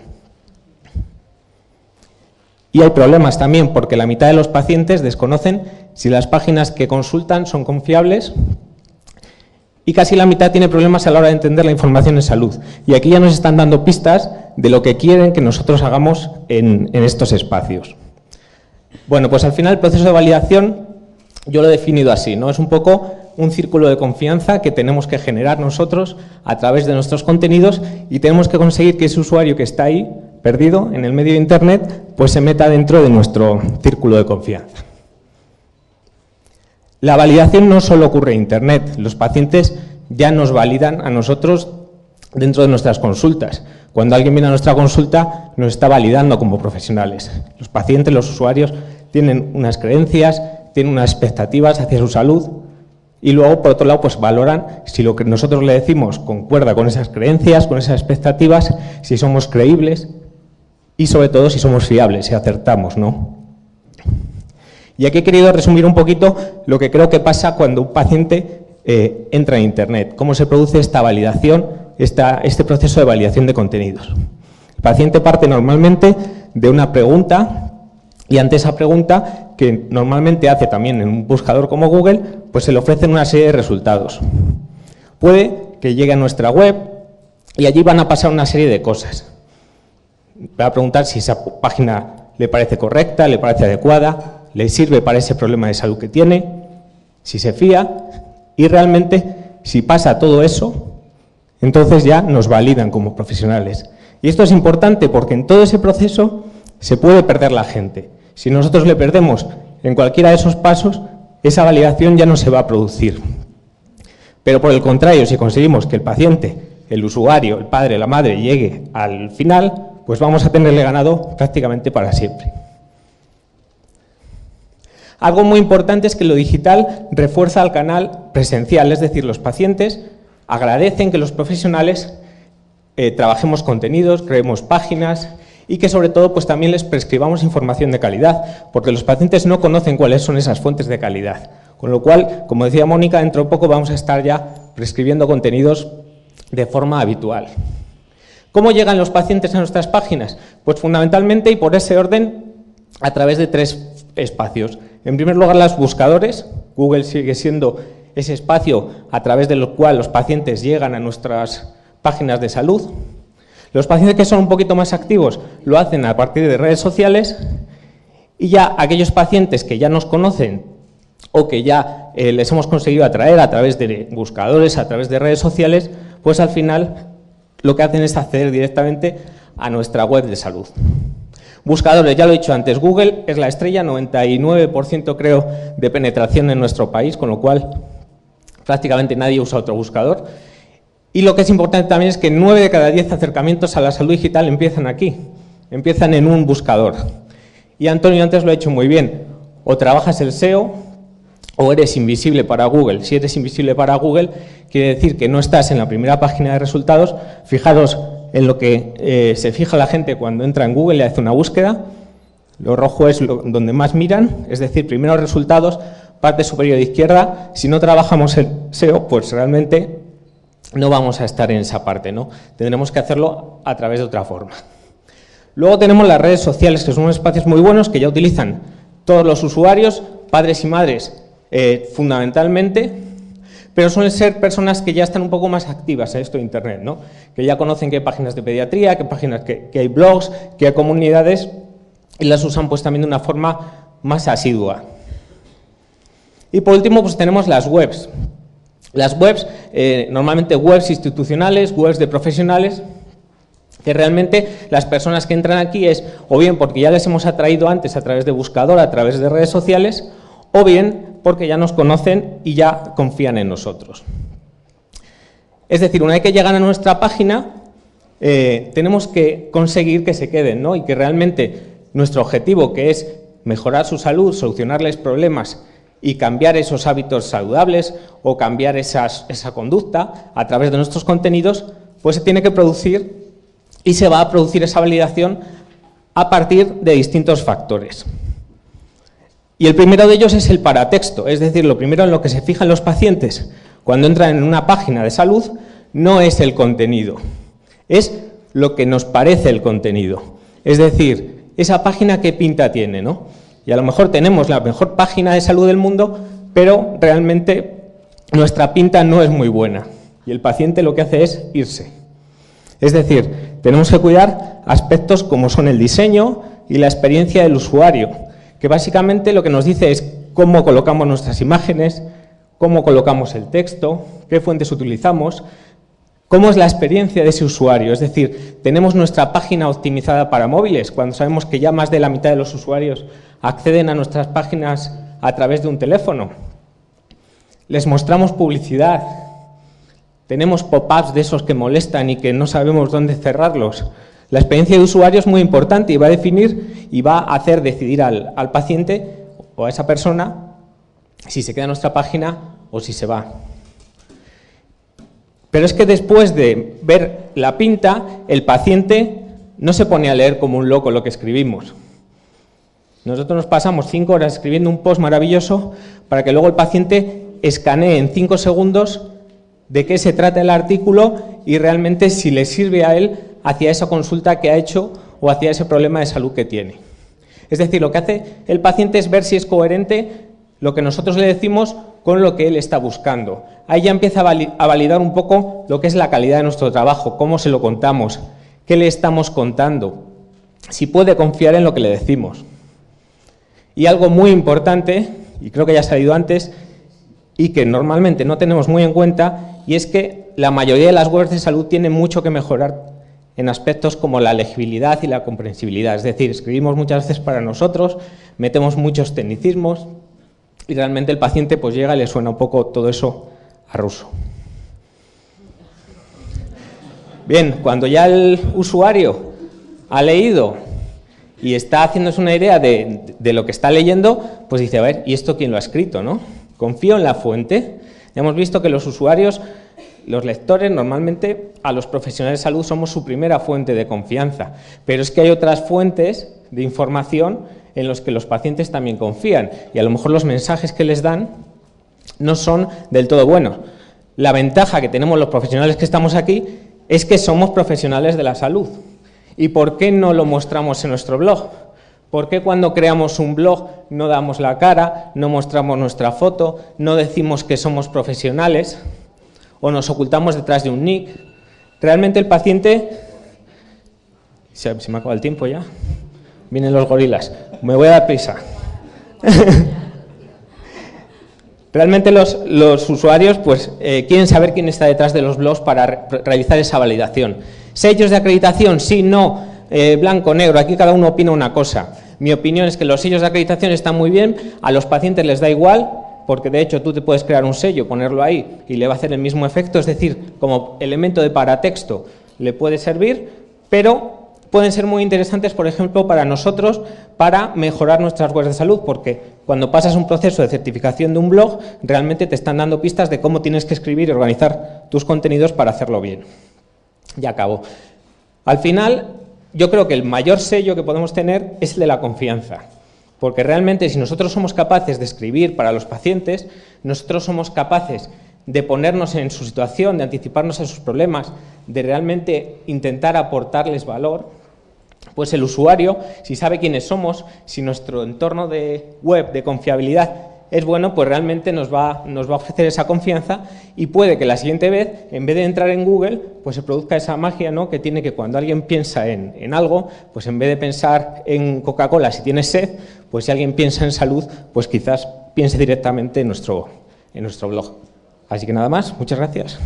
S7: Y hay problemas también, porque la mitad de los pacientes desconocen si las páginas que consultan son confiables, y casi la mitad tiene problemas a la hora de entender la información en salud. Y aquí ya nos están dando pistas de lo que quieren que nosotros hagamos en estos espacios. Bueno, pues al final el proceso de validación yo lo he definido así, ¿no? Es un poco un círculo de confianza que tenemos que generar nosotros a través de nuestros contenidos, y tenemos que conseguir que ese usuario que está ahí, perdido en el medio de Internet, pues se meta dentro de nuestro círculo de confianza. La validación no solo ocurre en Internet, los pacientes ya nos validan a nosotros dentro de nuestras consultas. Cuando alguien viene a nuestra consulta, nos está validando como profesionales. Los pacientes, los usuarios, tienen unas creencias, tienen unas expectativas hacia su salud, y luego, por otro lado, pues valoran si lo que nosotros le decimos concuerda con esas creencias, con esas expectativas, si somos creíbles y, sobre todo, si somos fiables, si acertamos, ¿no? Y aquí he querido resumir un poquito lo que creo que pasa cuando un paciente entra en Internet, cómo se produce esta validación, este proceso de validación de contenidos. El paciente parte normalmente de una pregunta, y ante esa pregunta, que normalmente hace también en un buscador como Google, pues se le ofrecen una serie de resultados. Puede que llegue a nuestra web y allí van a pasar una serie de cosas. Va a preguntar si esa página le parece correcta, le parece adecuada, le sirve para ese problema de salud que tiene, si se fía, y realmente si pasa todo eso, entonces ya nos validan como profesionales. Y esto es importante porque en todo ese proceso se puede perder la gente. Si nosotros le perdemos en cualquiera de esos pasos, esa validación ya no se va a producir. Pero por el contrario, si conseguimos que el paciente, el usuario, el padre, la madre llegue al final, pues vamos a tenerle ganado prácticamente para siempre. Algo muy importante es que lo digital refuerza al canal presencial, es decir, los pacientes agradecen que los profesionales trabajemos contenidos, creemos páginas y que sobre todo pues también les prescribamos información de calidad, porque los pacientes no conocen cuáles son esas fuentes de calidad. Con lo cual, como decía Mónica, dentro de poco vamos a estar ya prescribiendo contenidos de forma habitual. ¿Cómo llegan los pacientes a nuestras páginas? Pues fundamentalmente y por ese orden a través de 3 espacios. En primer lugar, los buscadores. Google sigue siendo ese espacio a través del cual los pacientes llegan a nuestras páginas de salud. Los pacientes que son un poquito más activos lo hacen a partir de redes sociales, y ya aquellos pacientes que ya nos conocen o que ya les hemos conseguido atraer a través de buscadores, a través de redes sociales, pues al final lo que hacen es acceder directamente a nuestra web de salud. Buscadores, ya lo he dicho antes, Google es la estrella, 99% creo de penetración en nuestro país, con lo cual prácticamente nadie usa otro buscador. Y lo que es importante también es que 9 de cada 10 acercamientos a la salud digital empiezan aquí, empiezan en un buscador. Y Antonio antes lo ha hecho muy bien, o trabajas el SEO o eres invisible para Google. Si eres invisible para Google, quiere decir que no estás en la primera página de resultados. Fijaros en lo que se fija la gente cuando entra en Google y hace una búsqueda. Lo rojo es donde más miran, es decir, primeros resultados, parte superior de izquierda. Si no trabajamos el SEO, pues realmente no vamos a estar en esa parte, ¿no? Tendremos que hacerlo a través de otra forma. Luego tenemos las redes sociales, que son unos espacios muy buenos que ya utilizan todos los usuarios, padres y madres fundamentalmente, pero suelen ser personas que ya están un poco más activas en esto de Internet, ¿no? Que ya conocen que hay páginas de pediatría, que hay blogs, que hay comunidades, y las usan pues también de una forma más asidua. Y por último pues tenemos las webs. Las webs, normalmente webs institucionales, webs de profesionales, que realmente las personas que entran aquí es o bien porque ya les hemos atraído antes a través de buscador, a través de redes sociales, o bien porque ya nos conocen y ya confían en nosotros. Es decir, una vez que llegan a nuestra página, tenemos que conseguir que se queden, ¿no? Y que realmente nuestro objetivo, que es mejorar su salud, solucionarles problemas y cambiar esos hábitos saludables o cambiar esa conducta a través de nuestros contenidos, pues se tiene que producir y se va a producir esa validación a partir de distintos factores. Y el primero de ellos es el paratexto, es decir, lo primero en lo que se fijan los pacientes cuando entran en una página de salud no es el contenido, es lo que nos parece el contenido. Es decir, esa página qué pinta tiene, ¿no? Y a lo mejor tenemos la mejor página de salud del mundo, pero realmente nuestra pinta no es muy buena. Y el paciente lo que hace es irse. Es decir, tenemos que cuidar aspectos como son el diseño y la experiencia del usuario, que básicamente lo que nos dice es cómo colocamos nuestras imágenes, cómo colocamos el texto, qué fuentes utilizamos, cómo es la experiencia de ese usuario. Es decir, tenemos nuestra página optimizada para móviles, cuando sabemos que ya más de la mitad de los usuarios acceden a nuestras páginas a través de un teléfono. Les mostramos publicidad. Tenemos pop-ups de esos que molestan y que no sabemos dónde cerrarlos. La experiencia de usuario es muy importante y va a definir y va a hacer decidir al paciente o a esa persona si se queda en nuestra página o si se va. Pero es que después de ver la pinta, el paciente no se pone a leer como un loco lo que escribimos. Nosotros nos pasamos 5 horas escribiendo un post maravilloso para que luego el paciente escanee en 5 segundos de qué se trata el artículo y realmente si le sirve a él hacia esa consulta que ha hecho o hacia ese problema de salud que tiene. Es decir, lo que hace el paciente es ver si es coherente lo que nosotros le decimos con lo que él está buscando. Ahí ya empieza a validar un poco lo que es la calidad de nuestro trabajo, cómo se lo contamos, qué le estamos contando, si puede confiar en lo que le decimos. Y algo muy importante, y creo que ya ha salido antes, y que normalmente no tenemos muy en cuenta, y es que la mayoría de las webs de salud tienen mucho que mejorar en aspectos como la legibilidad y la comprensibilidad. Es decir, escribimos muchas veces para nosotros, metemos muchos tecnicismos, y realmente el paciente pues llega y le suena un poco todo eso a ruso. Bien, cuando ya el usuario ha leído y está haciéndose una idea de lo que está leyendo, pues dice, a ver, ¿y esto quién lo ha escrito, no? ¿Confío en la fuente? Ya hemos visto que los usuarios, los lectores, normalmente a los profesionales de salud somos su primera fuente de confianza, pero es que hay otras fuentes de información en los que los pacientes también confían y a lo mejor los mensajes que les dan no son del todo buenos. La ventaja que tenemos los profesionales que estamos aquí es que somos profesionales de la salud. ¿Y por qué no lo mostramos en nuestro blog? ¿Por qué cuando creamos un blog no damos la cara, no mostramos nuestra foto, no decimos que somos profesionales o nos ocultamos detrás de un nick? Realmente el paciente... Se me acaba el tiempo ya. Vienen los gorilas. Me voy a dar prisa. Realmente los usuarios pues, quieren saber quién está detrás de los blogs para realizar esa validación. ¿Sellos de acreditación? Sí, no, blanco, negro, aquí cada uno opina una cosa. Mi opinión es que los sellos de acreditación están muy bien, a los pacientes les da igual, porque de hecho tú te puedes crear un sello, ponerlo ahí y le va a hacer el mismo efecto, es decir, como elemento de paratexto le puede servir, pero pueden ser muy interesantes, por ejemplo, para nosotros, para mejorar nuestras webs de salud, porque cuando pasas un proceso de certificación de un blog, realmente te están dando pistas de cómo tienes que escribir y organizar tus contenidos para hacerlo bien. Ya acabo. Al final, yo creo que el mayor sello que podemos tener es el de la confianza, porque realmente si nosotros somos capaces de escribir para los pacientes, nosotros somos capaces de ponernos en su situación, de anticiparnos a sus problemas, de realmente intentar aportarles valor, pues el usuario, si sabe quiénes somos, si nuestro entorno de web de confiabilidad es bueno, pues realmente nos va a ofrecer esa confianza y puede que la siguiente vez, en vez de entrar en Google, pues se produzca esa magia, ¿no?, que tiene que cuando alguien piensa en algo, pues en vez de pensar en Coca-Cola si tiene sed, pues si alguien piensa en salud, pues quizás piense directamente en nuestro blog. Así que nada más, muchas gracias.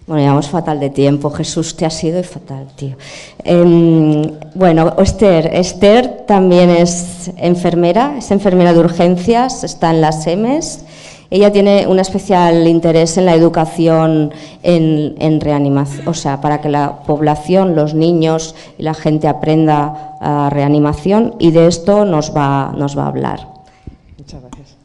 S1: Bueno, llevamos fatal de tiempo. Jesús, te ha sido fatal, tío. Bueno, Esther también es enfermera de urgencias, está en las EMES Ella tiene un especial interés en la educación en reanimación, o sea, para que la población, los niños y la gente aprenda a reanimación, y de esto nos va a hablar.
S8: Muchas gracias.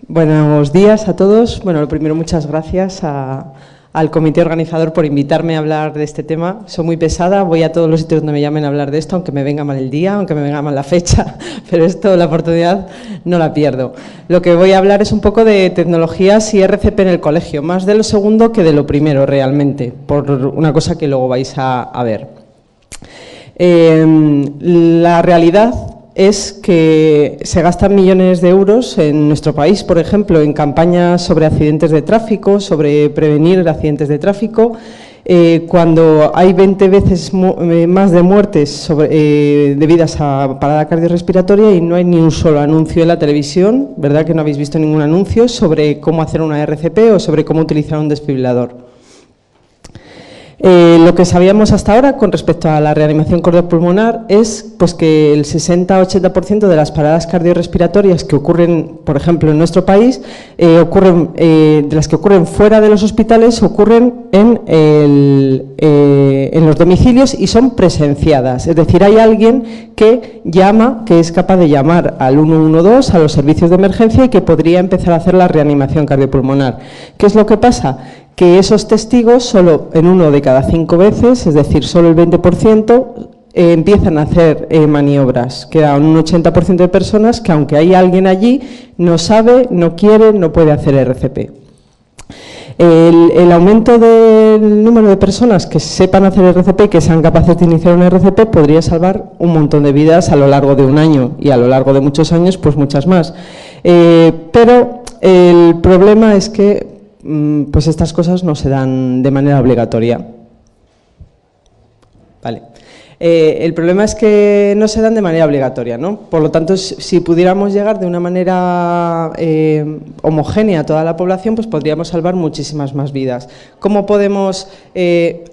S8: Buenos días a todos. Bueno, lo primero, muchas gracias al comité organizador por invitarme a hablar de este tema. Soy muy pesada, voy a todos los sitios donde me llamen a hablar de esto, aunque me venga mal el día, aunque me venga mal la fecha, pero esto, la oportunidad, no la pierdo. Lo que voy a hablar es un poco de tecnologías y RCP en el colegio, más de lo segundo que de lo primero realmente, por una cosa que luego vais a ver. La realidad es que se gastan millones de euros en nuestro país, por ejemplo, en campañas sobre accidentes de tráfico, sobre prevenir accidentes de tráfico, cuando hay 20 veces más de muertes debidas a parada cardiorrespiratoria y no hay ni un solo anuncio en la televisión, ¿verdad que no habéis visto ningún anuncio sobre cómo hacer una RCP o sobre cómo utilizar un desfibrilador? Lo que sabíamos hasta ahora con respecto a la reanimación cardiopulmonar es pues, que el 60-80% de las paradas cardiorrespiratorias que ocurren, por ejemplo, en nuestro país, de las que ocurren fuera de los hospitales, ocurren en los domicilios y son presenciadas. Es decir, hay alguien que llama, que es capaz de llamar al 112, a los servicios de emergencia, y que podría empezar a hacer la reanimación cardiopulmonar. ¿Qué es lo que pasa? Que esos testigos, solo en 1 de cada 5 veces, es decir, solo el 20%, empiezan a hacer maniobras. Queda un 80% de personas que, aunque hay alguien allí, no sabe, no quiere, no puede hacer RCP. El aumento del número de personas que sepan hacer RCP y que sean capaces de iniciar un RCP podría salvar un montón de vidas a lo largo de un año, y a lo largo de muchos años, pues muchas más. Pero el problema es que pues estas cosas no se dan de manera obligatoria. Vale. El problema es que no se dan de manera obligatoria, ¿no? Por lo tanto, si pudiéramos llegar de una manera homogénea a toda la población, pues podríamos salvar muchísimas más vidas. ¿Cómo podemos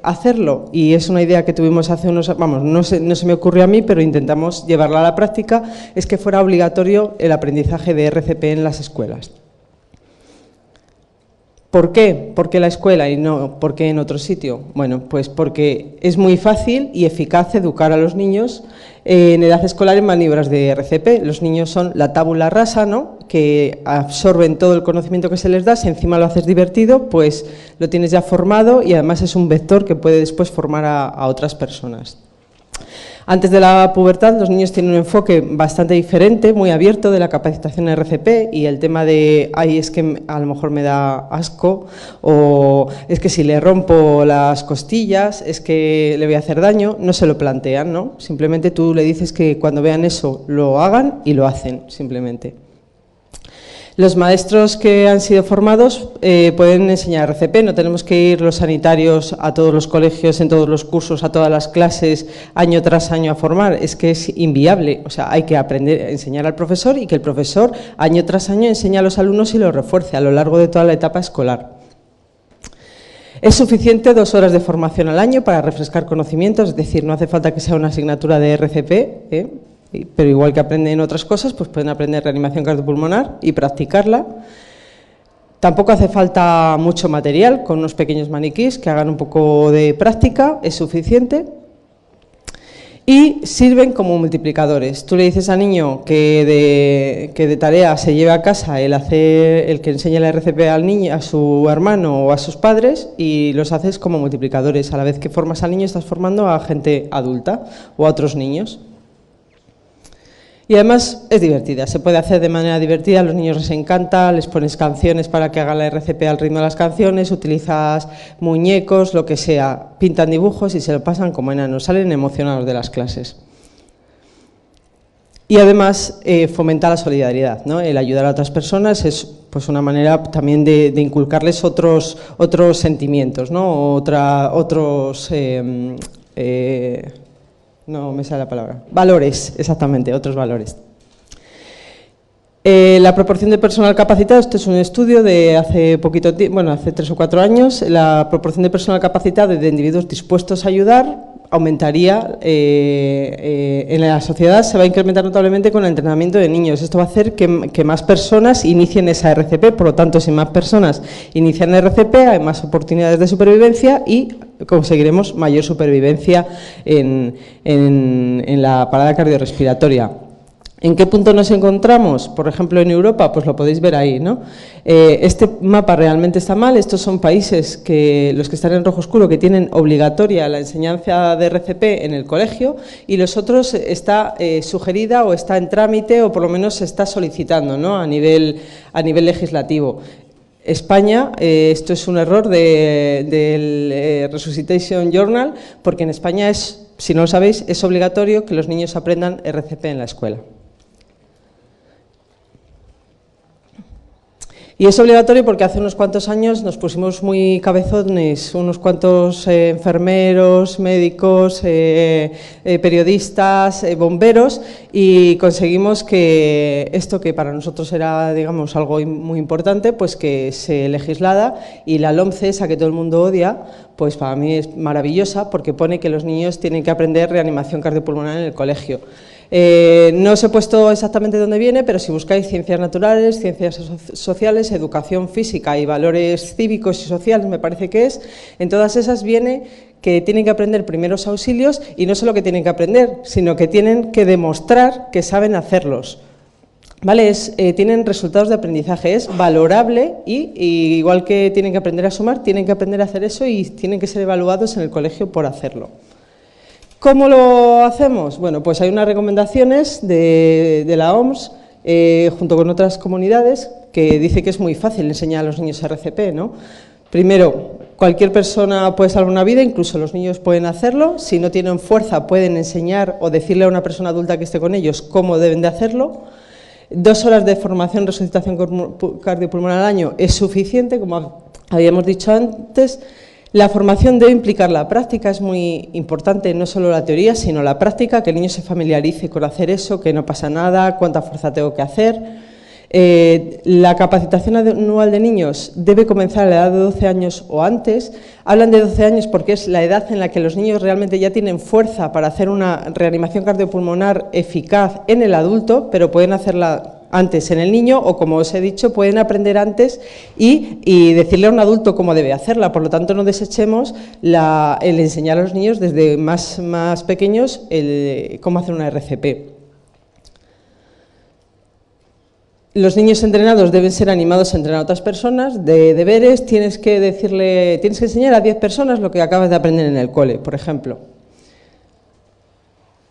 S8: hacerlo? Y es una idea que tuvimos hace unos... Vamos, no se me ocurrió a mí, pero intentamos llevarla a la práctica, es que fuera obligatorio el aprendizaje de RCP en las escuelas. ¿Por qué? ¿Por qué la escuela y no por qué en otro sitio? Bueno, pues porque es muy fácil y eficaz educar a los niños en edad escolar en maniobras de RCP. Los niños son la tabula rasa, ¿no?, que absorben todo el conocimiento que se les da. Si encima lo haces divertido, pues lo tienes ya formado, y además es un vector que puede después formar a otras personas. Antes de la pubertad, los niños tienen un enfoque bastante diferente, muy abierto, de la capacitación en RCP, y el tema de, ay, es que a lo mejor me da asco, o es que si le rompo las costillas, es que le voy a hacer daño, no se lo plantean, ¿no? Simplemente tú le dices que cuando vean eso lo hagan y lo hacen, simplemente. Los maestros que han sido formados pueden enseñar RCP, no tenemos que ir los sanitarios a todos los colegios, en todos los cursos, a todas las clases, año tras año a formar, es que es inviable. O sea, hay que aprender a enseñar al profesor, y que el profesor año tras año enseñe a los alumnos y los refuerce a lo largo de toda la etapa escolar. Es suficiente 2 horas de formación al año para refrescar conocimientos, es decir, no hace falta que sea una asignatura de RCP, pero igual que aprenden otras cosas, pues pueden aprender reanimación cardiopulmonar y practicarla. Tampoco hace falta mucho material, con unos pequeños maniquís que hagan un poco de práctica, es suficiente. Y sirven como multiplicadores. Tú le dices al niño que de tarea se lleve a casa el que enseñe la RCP al niño, a su hermano o a sus padres, y los haces como multiplicadores. A la vez que formas al niño, estás formando a gente adulta o a otros niños. Y además es divertida, se puede hacer de manera divertida, a los niños les encanta, les pones canciones para que hagan la RCP al ritmo de las canciones, utilizas muñecos, lo que sea, pintan dibujos y se lo pasan como enanos, salen emocionados de las clases. Y además fomenta la solidaridad, ¿no? El ayudar a otras personas es pues una manera también de inculcarles otros sentimientos, ¿no? No me sale la palabra. Valores, exactamente, otros valores. La proporción de personal capacitado, este es un estudio de hace poquito tiempo, bueno, hace 3 o 4 años, la proporción de personal capacitado y de individuos dispuestos a ayudar aumentaría en la sociedad, se va a incrementar notablemente con el entrenamiento de niños. Esto va a hacer que más personas inicien esa RCP, por lo tanto, si más personas inician RCP, hay más oportunidades de supervivencia y conseguiremos mayor supervivencia en la parada cardiorrespiratoria. ¿En qué punto nos encontramos? Por ejemplo, en Europa, pues lo podéis ver ahí, ¿no? Este mapa realmente está mal. Estos son países que los que están en rojo oscuro que tienen obligatoria la enseñanza de RCP en el colegio y los otros está sugerida o está en trámite o por lo menos se está solicitando, ¿no? a nivel legislativo. España, esto es un error del Resuscitation Journal, porque en España es, si no lo sabéis, es obligatorio que los niños aprendan RCP en la escuela. Y es obligatorio porque hace unos cuantos años nos pusimos muy cabezones, unos cuantos enfermeros, médicos, periodistas, bomberos, y conseguimos que esto que para nosotros era, digamos, algo muy importante, pues que se legislara, y la LOMCE, esa que todo el mundo odia, pues para mí es maravillosa porque pone que los niños tienen que aprender reanimación cardiopulmonar en el colegio. No os he puesto exactamente dónde viene, pero si buscáis ciencias naturales, ciencias sociales, educación física y valores cívicos y sociales, me parece que es, en todas esas viene que tienen que aprender primeros auxilios y no solo que tienen que aprender, sino que tienen que demostrar que saben hacerlos. ¿Vale? Tienen resultados de aprendizaje, es valorable y igual que tienen que aprender a sumar, tienen que aprender a hacer eso y tienen que ser evaluados en el colegio por hacerlo. ¿Cómo lo hacemos? Bueno, pues hay unas recomendaciones de la OMS junto con otras comunidades que dice que es muy fácil enseñar a los niños RCP, ¿no? Primero, cualquier persona puede salvar una vida, incluso los niños pueden hacerlo. Si no tienen fuerza, pueden enseñar o decirle a una persona adulta que esté con ellos cómo deben de hacerlo. 2 horas de formación en resucitación cardiopulmonar al año es suficiente, como habíamos dicho antes. La formación debe implicar la práctica, es muy importante, no solo la teoría, sino la práctica, que el niño se familiarice con hacer eso, que no pasa nada, cuánta fuerza tengo que hacer. La capacitación anual de niños debe comenzar a la edad de 12 años o antes. Hablan de 12 años porque es la edad en la que los niños realmente ya tienen fuerza para hacer una reanimación cardiopulmonar eficaz en el adulto, pero pueden hacerla antes en el niño o, como os he dicho, pueden aprender antes y decirle a un adulto cómo debe hacerla. Por lo tanto, no desechemos el enseñar a los niños desde más pequeños cómo hacer una RCP. Los niños entrenados deben ser animados a entrenar a otras personas. De deberes tienes que enseñar a 10 personas lo que acabas de aprender en el cole, por ejemplo.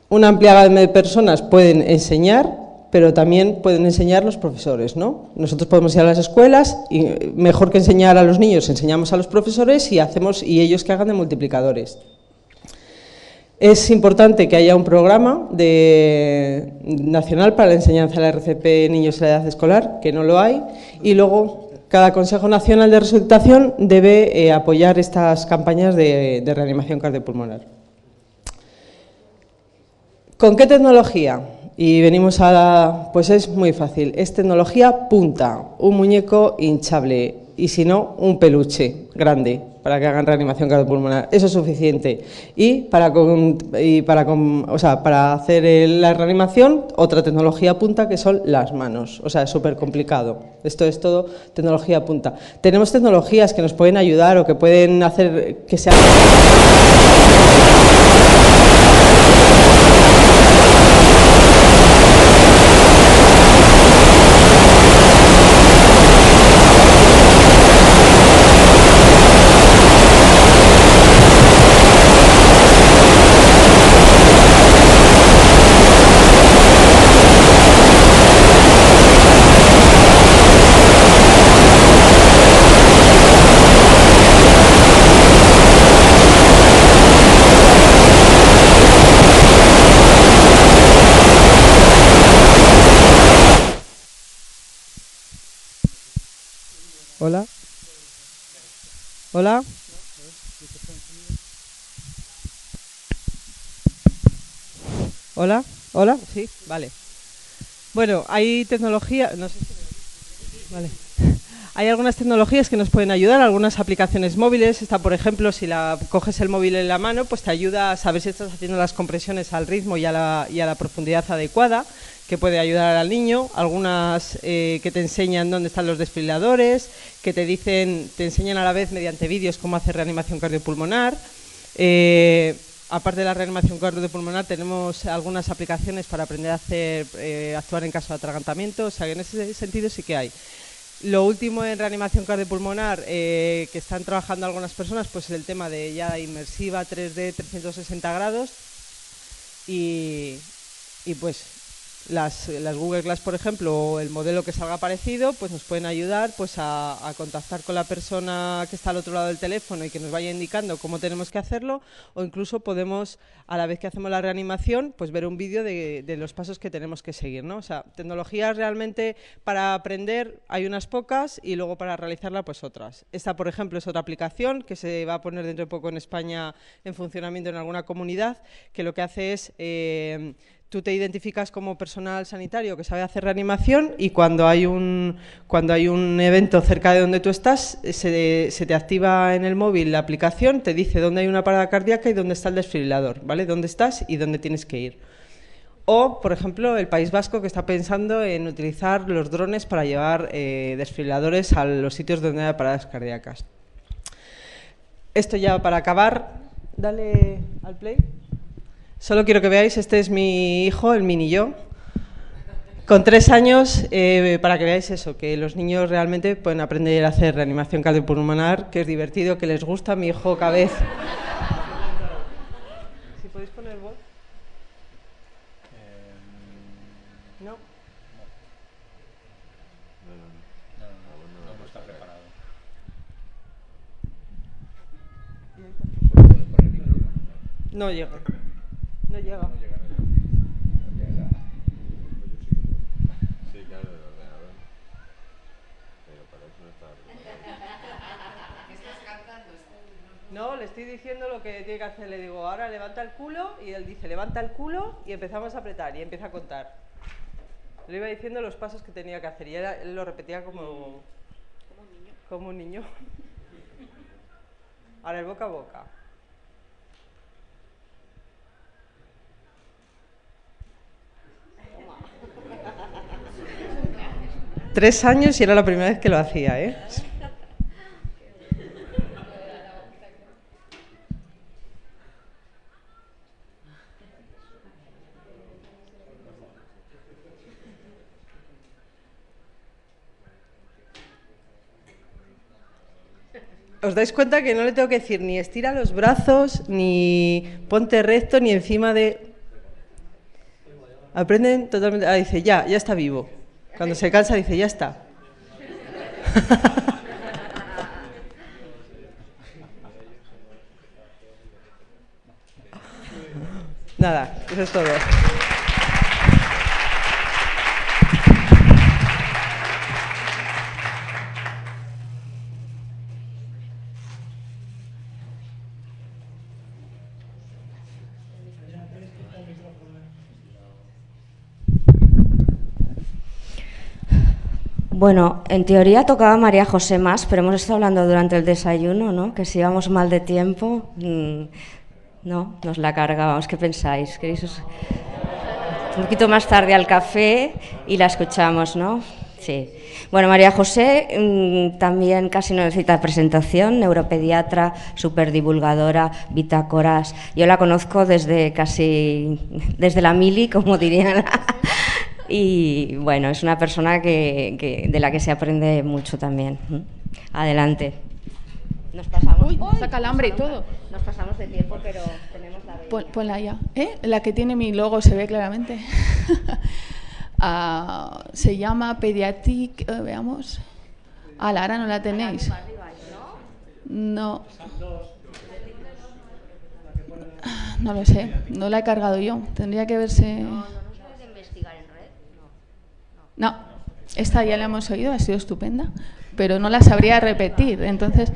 S8: Una amplia gama de personas pueden enseñar, pero también pueden enseñar los profesores, ¿no? Nosotros podemos ir a las escuelas y mejor que enseñar a los niños, enseñamos a los profesores y ellos que hagan de multiplicadores. Es importante que haya un programa nacional para la enseñanza de la RCP en niños en la edad escolar, que no lo hay, y luego cada Consejo Nacional de Resucitación debe apoyar estas campañas de reanimación cardiopulmonar. ¿Con qué tecnología? Y venimos pues es muy fácil, es tecnología punta, un muñeco hinchable y si no, un peluche grande para que hagan reanimación cardiopulmonar, eso es suficiente. Y para hacer la reanimación, otra tecnología punta que son las manos, o sea, es súper complicado, esto es todo tecnología punta. Tenemos tecnologías que nos pueden ayudar o que pueden hacer que sea... Hola. Hola. Hola. Hola. Sí, vale. Bueno, hay tecnología. No sé si... Vale. Hay algunas tecnologías que nos pueden ayudar, algunas aplicaciones móviles. Esta, por ejemplo, si coges el móvil en la mano, pues te ayuda a saber si estás haciendo las compresiones al ritmo y a la profundidad adecuada, que puede ayudar al niño. Algunas que te enseñan dónde están los desfibriladores, que te enseñan a la vez mediante vídeos cómo hacer reanimación cardiopulmonar. Aparte de la reanimación cardiopulmonar, tenemos algunas aplicaciones para aprender a actuar en caso de atragantamiento. O sea, que en ese sentido sí que hay. Lo último en reanimación cardiopulmonar que están trabajando algunas personas, pues es el tema de ya inmersiva 3D 360 grados y pues las Google Glass, por ejemplo, o el modelo que salga parecido, pues nos pueden ayudar pues a contactar con la persona que está al otro lado del teléfono y que nos vaya indicando cómo tenemos que hacerlo, o incluso podemos, a la vez que hacemos la reanimación, pues ver un vídeo de los pasos que tenemos que seguir, ¿no? O sea, tecnologías realmente para aprender hay unas pocas y luego para realizarla pues otras. Esta, por ejemplo, es otra aplicación que se va a poner dentro de poco en España en funcionamiento en alguna comunidad, que lo que hace es tú te identificas como personal sanitario que sabe hacer reanimación y cuando hay un evento cerca de donde tú estás, se te activa en el móvil la aplicación, te dice dónde hay una parada cardíaca y dónde está el desfibrilador, ¿vale? Dónde estás y dónde tienes que ir. O, por ejemplo, el País Vasco, que está pensando en utilizar los drones para llevar desfibriladores a los sitios donde hay paradas cardíacas. Esto ya para acabar, dale al play. Solo quiero que veáis, este es mi hijo, el mini yo, con 3 años, para que veáis eso, que los niños realmente pueden aprender a hacer reanimación cardiopulmonar, que es divertido, que les gusta. Mi hijo cada vez... ¿Si podéis poner voz? ¿No?
S2: No está preparado.
S8: No llega. No llega.
S9: Sí, claro, del ordenador. Pero para eso no está preparado.
S8: ¿Qué estás cantando? No, le estoy diciendo lo que tiene que hacer. Le digo, ahora levanta el culo, y él dice, levanta el culo, y empezamos a apretar, y empieza a contar. Le iba diciendo los pasos que tenía que hacer, y él lo repetía como un niño. Ahora el boca a boca. 3 años y era la primera vez que lo hacía, ¿eh? ¿Os dais cuenta que no le tengo que decir ni estira los brazos, ni ponte recto, ni encima de... Aprenden totalmente... Ah, dice, ya está vivo. Cuando se cansa dice, ya está. Nada, eso es todo.
S1: Bueno, en teoría tocaba María José más, pero hemos estado hablando durante el desayuno, ¿no? Que si íbamos mal de tiempo, no, nos la cargábamos. ¿Qué pensáis? ¿Queréis un poquito más tarde al café y la escuchamos, ¿no? Sí. Bueno, María José también casi no necesita presentación, neuropediatra, superdivulgadora, bitácoras. Yo la conozco desde la mili, como dirían. Y bueno, es una persona de la que se aprende mucho también. Adelante. Nos pasamos.
S10: Uy, saca el hambre y todo.
S1: Nos pasamos de tiempo, pero tenemos la bella.
S10: Ponla ya. La que tiene mi logo se ve claramente. Se llama Pediatric. Veamos. Ahora no la tenéis. No. No lo sé. No la he cargado yo. Tendría que verse. No, esta ya la hemos oído, ha sido estupenda, pero no la sabría repetir, entonces...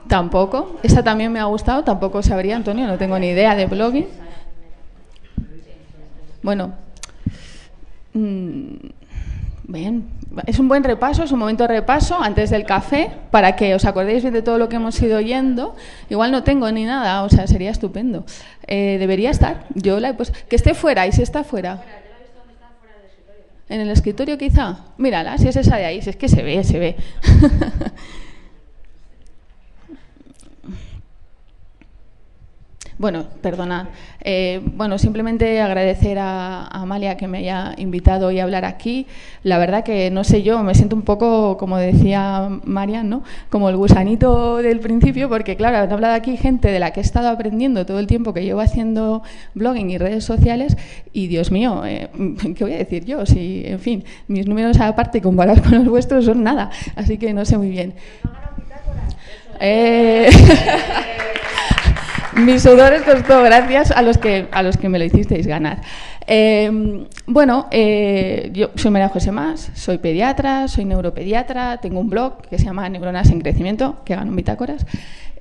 S10: Tampoco, esta también me ha gustado, tampoco sabría, Antonio, no tengo ni idea de blogging. Bueno, Bien, es un buen repaso, es un momento de repaso antes del café para que os acordéis bien de todo lo que hemos ido oyendo. Igual no tengo ni nada, o sea, sería estupendo. Debería estar, yo la he puesto. Que esté fuera, ¿y si está fuera? ¿En el escritorio quizá? Mírala, si es esa de ahí, si es que se ve, se ve. Bueno, perdona. Bueno, simplemente agradecer a Amalia que me haya invitado hoy a hablar aquí. La verdad que, no sé yo, me siento un poco, como decía Marian, ¿no? Como el gusanito del principio, porque claro, han hablado aquí gente de la que he estado aprendiendo todo el tiempo que llevo haciendo blogging y redes sociales y, Dios mío, ¿qué voy a decir yo? Si, en fin, mis números aparte comparados con los vuestros son nada, así que no sé muy bien. Mis sudores costó, gracias a los que me lo hicisteis ganar. Bueno, yo soy María José Mas, soy pediatra, soy neuropediatra, tengo un blog que se llama Neuronas en Crecimiento, que gano en bitácoras,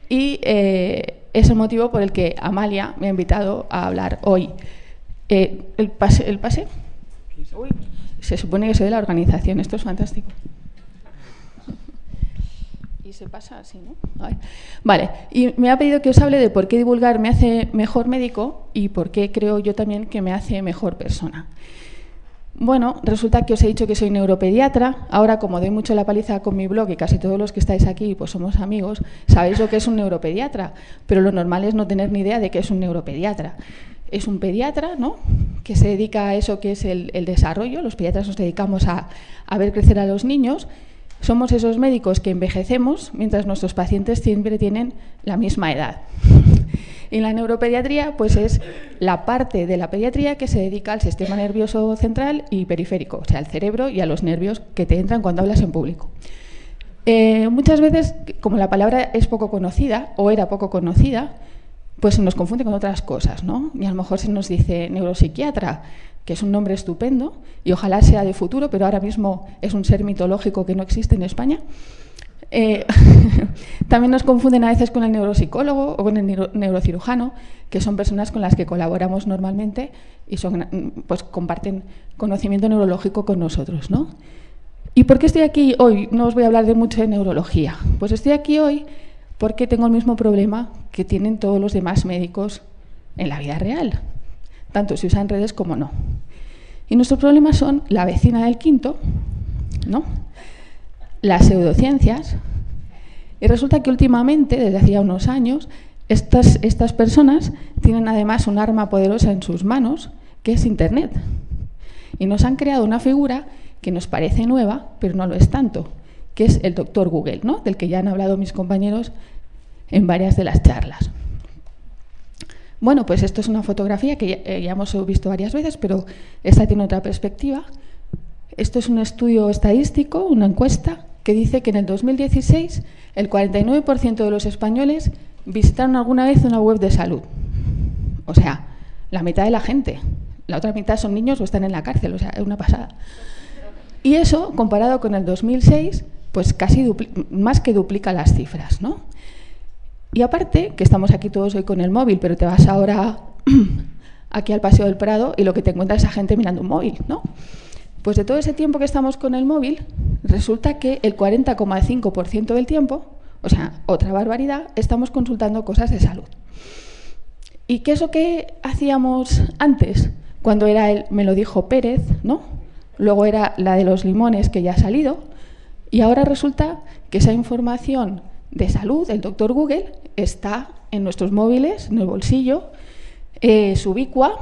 S10: y es el motivo por el que Amalia me ha invitado a hablar hoy. ¿El pase? Uy, se supone que soy de la organización, esto es fantástico. Y se pasa así, ¿no? Vale, y me ha pedido que os hable de por qué divulgar me hace mejor médico y por qué creo yo también que me hace mejor persona. Bueno, resulta que os he dicho que soy neuropediatra. Ahora, como doy mucho la paliza con mi blog y casi todos los que estáis aquí pues somos amigos, sabéis lo que es un neuropediatra, pero lo normal es no tener ni idea de qué es un neuropediatra. Es un pediatra, ¿no?, que se dedica a eso que es el desarrollo. Los pediatras nos dedicamos a ver crecer a los niños. Somos esos médicos que envejecemos mientras nuestros pacientes siempre tienen la misma edad. Y la neuropediatría pues es la parte de la pediatría que se dedica al sistema nervioso central y periférico, o sea, al cerebro y a los nervios que te entran cuando hablas en público. Muchas veces, como la palabra es poco conocida o era poco conocida, pues se nos confunde con otras cosas, ¿no? Y a lo mejor se nos dice neuropsiquiatra, que es un nombre estupendo y ojalá sea de futuro, pero ahora mismo es un ser mitológico que no existe en España. También nos confunden a veces con el neuropsicólogo o con el neurocirujano, que son personas con las que colaboramos normalmente y pues comparten conocimiento neurológico con nosotros, ¿no? ¿Y por qué estoy aquí hoy? No os voy a hablar de mucho de neurología. Pues estoy aquí hoy porque tengo el mismo problema que tienen todos los demás médicos en la vida real, tanto si usan redes como no. Y nuestros problemas son la vecina del quinto, ¿no?, las pseudociencias, y resulta que últimamente, desde hacía unos años, estas personas tienen además un arma poderosa en sus manos, que es Internet. Y nos han creado una figura que nos parece nueva, pero no lo es tanto, que es el doctor Google, ¿no?, del que ya han hablado mis compañeros en varias de las charlas. Bueno, pues esto es una fotografía que ya hemos visto varias veces, pero esta tiene otra perspectiva. Esto es un estudio estadístico, una encuesta, que dice que en el 2016 el 49% de los españoles visitaron alguna vez una web de salud. O sea, la mitad de la gente. La otra mitad son niños o están en la cárcel, o sea, es una pasada. Y eso, comparado con el 2006, pues casi más que duplica las cifras, ¿no? Y aparte, que estamos aquí todos hoy con el móvil, pero te vas ahora aquí al Paseo del Prado y lo que te encuentras es a gente mirando un móvil, ¿no? Pues de todo ese tiempo que estamos con el móvil, resulta que el 40,5% del tiempo, o sea, otra barbaridad, estamos consultando cosas de salud. ¿Y qué es lo que hacíamos antes? Cuando era el me lo dijo Pérez, ¿no? Luego era la de los limones, que ya ha salido, y ahora resulta que esa información de salud, el doctor Google, está en nuestros móviles, en el bolsillo, es ubicua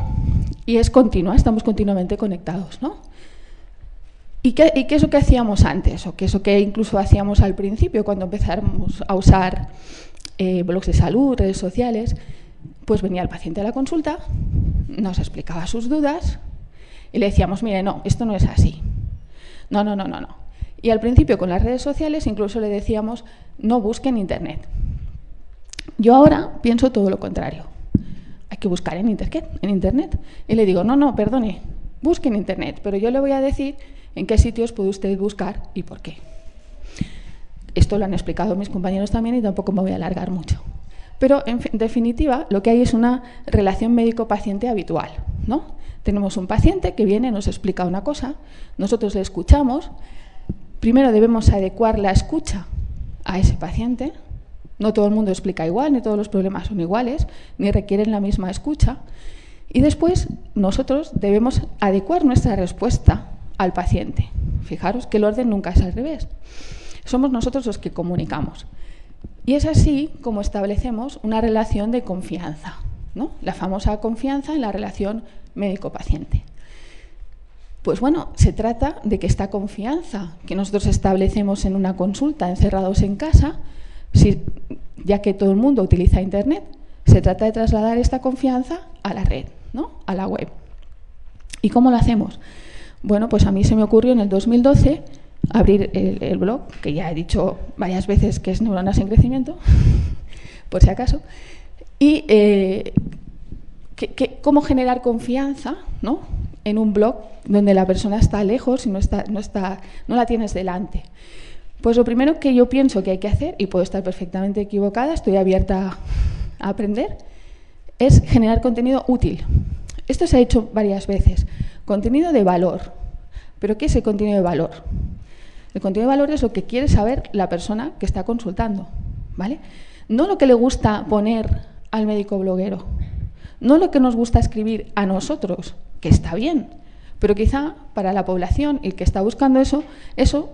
S10: y es continua, estamos continuamente conectados, ¿no? ¿Y qué es lo que hacíamos antes? ¿O qué es lo que incluso hacíamos al principio, cuando empezamos a usar blogs de salud, redes sociales? Pues venía el paciente a la consulta, nos explicaba sus dudas y le decíamos, mire, no, esto no es así. No. Y al principio con las redes sociales incluso le decíamos, no busque en Internet. Yo ahora pienso todo lo contrario. Hay que buscar en Internet. Y le digo, no, perdone, busque en Internet, pero yo le voy a decir en qué sitios puede usted buscar y por qué. Esto lo han explicado mis compañeros también y tampoco me voy a alargar mucho. Pero, en definitiva, lo que hay es una relación médico-paciente habitual, ¿no? Tenemos un paciente que viene, nos explica una cosa, nosotros le escuchamos. Primero debemos adecuar la escucha a ese paciente. No todo el mundo explica igual, ni todos los problemas son iguales, ni requieren la misma escucha. Y después nosotros debemos adecuar nuestra respuesta al paciente. Fijaros que el orden nunca es al revés. Somos nosotros los que comunicamos. Y es así como establecemos una relación de confianza, ¿no? La famosa confianza en la relación médico-paciente. Pues bueno, se trata de que esta confianza que nosotros establecemos en una consulta, encerrados en casa, ya que todo el mundo utiliza Internet, se trata de trasladar esta confianza a la red, ¿no? A la web. ¿Y cómo lo hacemos? Bueno, pues a mí se me ocurrió en el 2012 abrir el blog, que ya he dicho varias veces que es Neuronas en Crecimiento, por si acaso, y cómo generar confianza, ¿no?, en un blog donde la persona está lejos y no la tienes delante. Pues lo primero que yo pienso que hay que hacer, y puedo estar perfectamente equivocada, estoy abierta a aprender, es generar contenido útil. Esto se ha hecho varias veces. Contenido de valor. ¿Pero qué es el contenido de valor? El contenido de valor es lo que quiere saber la persona que está consultando, ¿vale? No lo que le gusta poner al médico bloguero, no lo que nos gusta escribir a nosotros, que está bien, pero quizá para la población y el que está buscando eso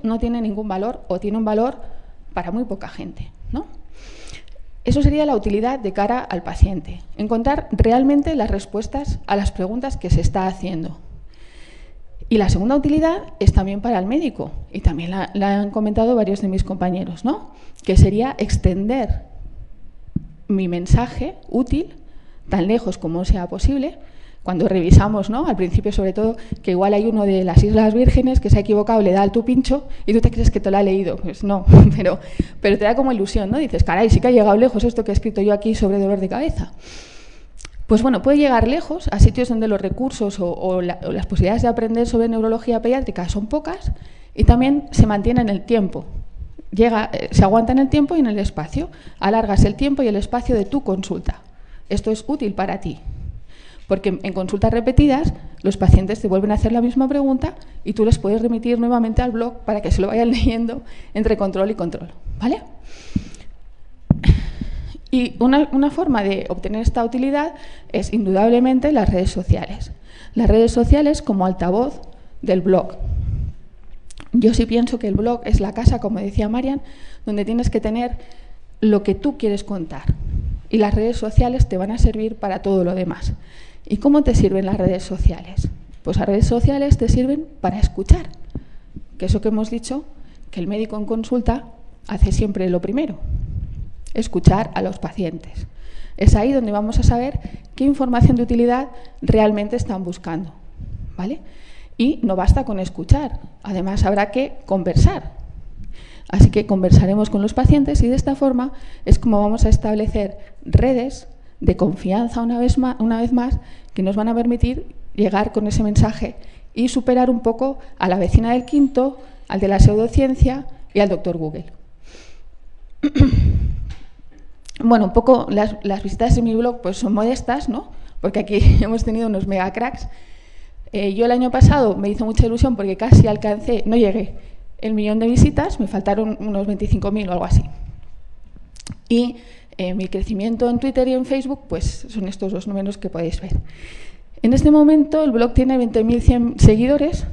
S10: no tiene ningún valor o tiene un valor para muy poca gente, ¿no? Eso sería la utilidad de cara al paciente, encontrar realmente las respuestas a las preguntas que se está haciendo. Y la segunda utilidad es también para el médico, y también la han comentado varios de mis compañeros, ¿no?, que sería extender mi mensaje útil tan lejos como sea posible. Cuando revisamos, ¿no?, al principio sobre todo, que igual hay uno de las Islas Vírgenes que se ha equivocado, le da al tu pincho y tú te crees que te lo ha leído. Pues no, pero te da como ilusión, ¿no? Dices, caray, sí que ha llegado lejos esto que he escrito yo aquí sobre dolor de cabeza. Pues bueno, puede llegar lejos a sitios donde los recursos o las posibilidades de aprender sobre neurología pediátrica son pocas, y también se mantiene en el tiempo. Se aguanta en el tiempo y en el espacio. Alargas el tiempo y el espacio de tu consulta. Esto es útil para ti. Porque en consultas repetidas los pacientes te vuelven a hacer la misma pregunta y tú les puedes remitir nuevamente al blog para que se lo vayan leyendo entre control y control, ¿vale? Y una forma de obtener esta utilidad es indudablemente las redes sociales. Las redes sociales como altavoz del blog. Yo sí pienso que el blog es la casa, como decía Marian, donde tienes que tener lo que tú quieres contar. Y las redes sociales te van a servir para todo lo demás. ¿Y cómo te sirven las redes sociales? Pues las redes sociales te sirven para escuchar, que eso que hemos dicho, que el médico en consulta hace siempre lo primero, escuchar a los pacientes. Es ahí donde vamos a saber qué información de utilidad realmente están buscando, ¿vale? Y no basta con escuchar, además habrá que conversar. Así que conversaremos con los pacientes y de esta forma es como vamos a establecer redes de confianza una vez más que nos van a permitir llegar con ese mensaje y superar un poco a la vecina del quinto, al de la pseudociencia y al doctor Google. Bueno, un poco las visitas en mi blog pues son modestas, ¿no? Porque aquí hemos tenido unos mega cracks. Yo el año pasado me hizo mucha ilusión porque casi alcancé, no llegué, el 1.000.000 de visitas, me faltaron unos 25.000 o algo así. Y mi crecimiento en Twitter y en Facebook pues son estos dos números que podéis ver. En este momento el blog tiene 20.100 seguidores,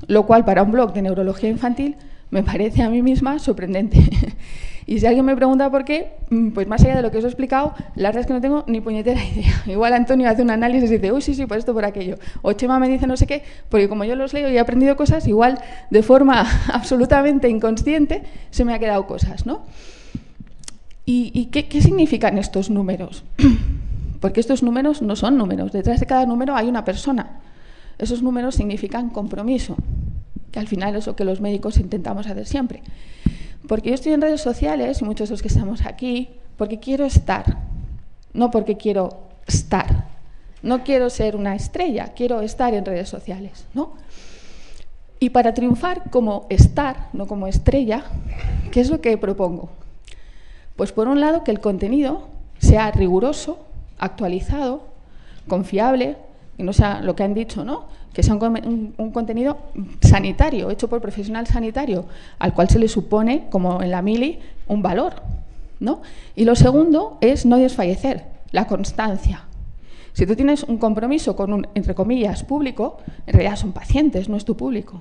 S10: lo cual para un blog de neurología infantil me parece a mí misma sorprendente. Y si alguien me pregunta por qué, pues más allá de lo que os he explicado, la verdad es que no tengo ni puñetera idea. Igual Antonio hace un análisis y dice, uy, sí, por esto, por aquello. O Chema me dice no sé qué, porque como yo los leo y he aprendido cosas, igual de forma absolutamente inconsciente se me ha quedado cosas, ¿no? ¿Y qué significan estos números? Porque estos números no son números. Detrás de cada número hay una persona. Esos números significan compromiso, que al final es lo que los médicos intentamos hacer siempre. Porque yo estoy en redes sociales, y muchos de los que estamos aquí, porque quiero estar, no porque quiero estar. No quiero ser una estrella, quiero estar en redes sociales, ¿no? Y para triunfar como estar, no como estrella, ¿qué es lo que propongo? Pues por un lado que el contenido sea riguroso, actualizado, confiable, y no sea lo que han dicho, ¿no? Que sea un contenido sanitario, hecho por profesional sanitario, al cual se le supone, como en la mili, un valor, ¿no? Y lo segundo es no desfallecer, la constancia. Si tú tienes un compromiso con un, entre comillas, público, en realidad son pacientes, no es tu público.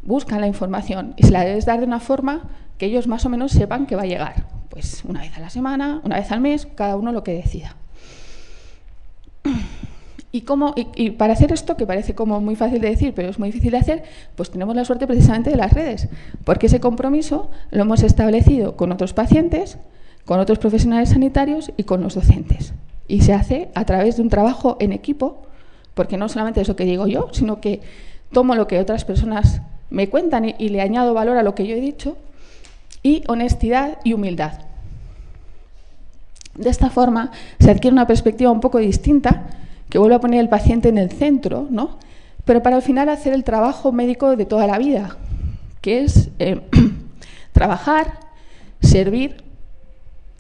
S10: Buscan la información y se la debes dar de una forma que ellos más o menos sepan que va a llegar. Pues una vez a la semana, una vez al mes, cada uno lo que decida. Y para hacer esto, que parece como muy fácil de decir, pero es muy difícil de hacer, pues tenemos la suerte precisamente de las redes, porque ese compromiso lo hemos establecido con otros pacientes, con otros profesionales sanitarios y con los docentes. Y se hace a través de un trabajo en equipo, porque no solamente es lo que digo yo, sino que tomo lo que otras personas me cuentan y le añado valor a lo que yo he dicho, y honestidad y humildad. De esta forma se adquiere una perspectiva un poco distinta, que vuelve a poner al paciente en el centro, ¿no? Pero para al final hacer el trabajo médico de toda la vida, que es trabajar, servir,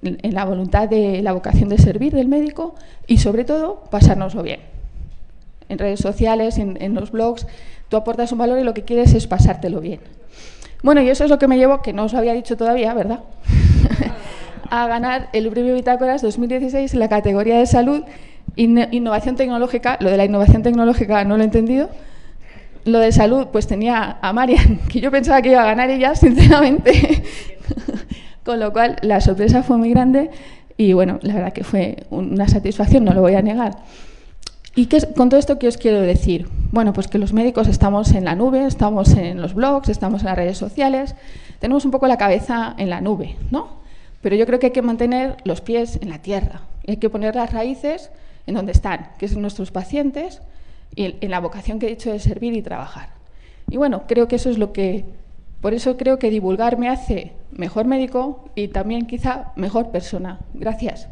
S10: en la voluntad de la vocación de servir del médico y sobre todo pasárnoslo bien. En redes sociales, en los blogs, tú aportas un valor y lo que quieres es pasártelo bien. Bueno, y eso es lo que me llevó, que no os lo había dicho todavía, ¿verdad? A ganar el Premio Bitácoras 2016 en la categoría de salud, innovación tecnológica. Lo de la innovación tecnológica no lo he entendido. Lo de salud, pues tenía a Marian, que yo pensaba que iba a ganar ella, sinceramente. Con lo cual, la sorpresa fue muy grande y, bueno, la verdad que fue una satisfacción, no lo voy a negar. ¿Y con todo esto qué os quiero decir? Bueno, pues que los médicos estamos en la nube, estamos en los blogs, estamos en las redes sociales, tenemos un poco la cabeza en la nube, ¿no? Pero yo creo que hay que mantener los pies en la tierra y hay que poner las raíces en donde están, que es en nuestros pacientes y en la vocación que he dicho de servir y trabajar. Y bueno, creo que eso es lo que... Por eso creo que divulgar me hace mejor médico y también quizá mejor persona. Gracias.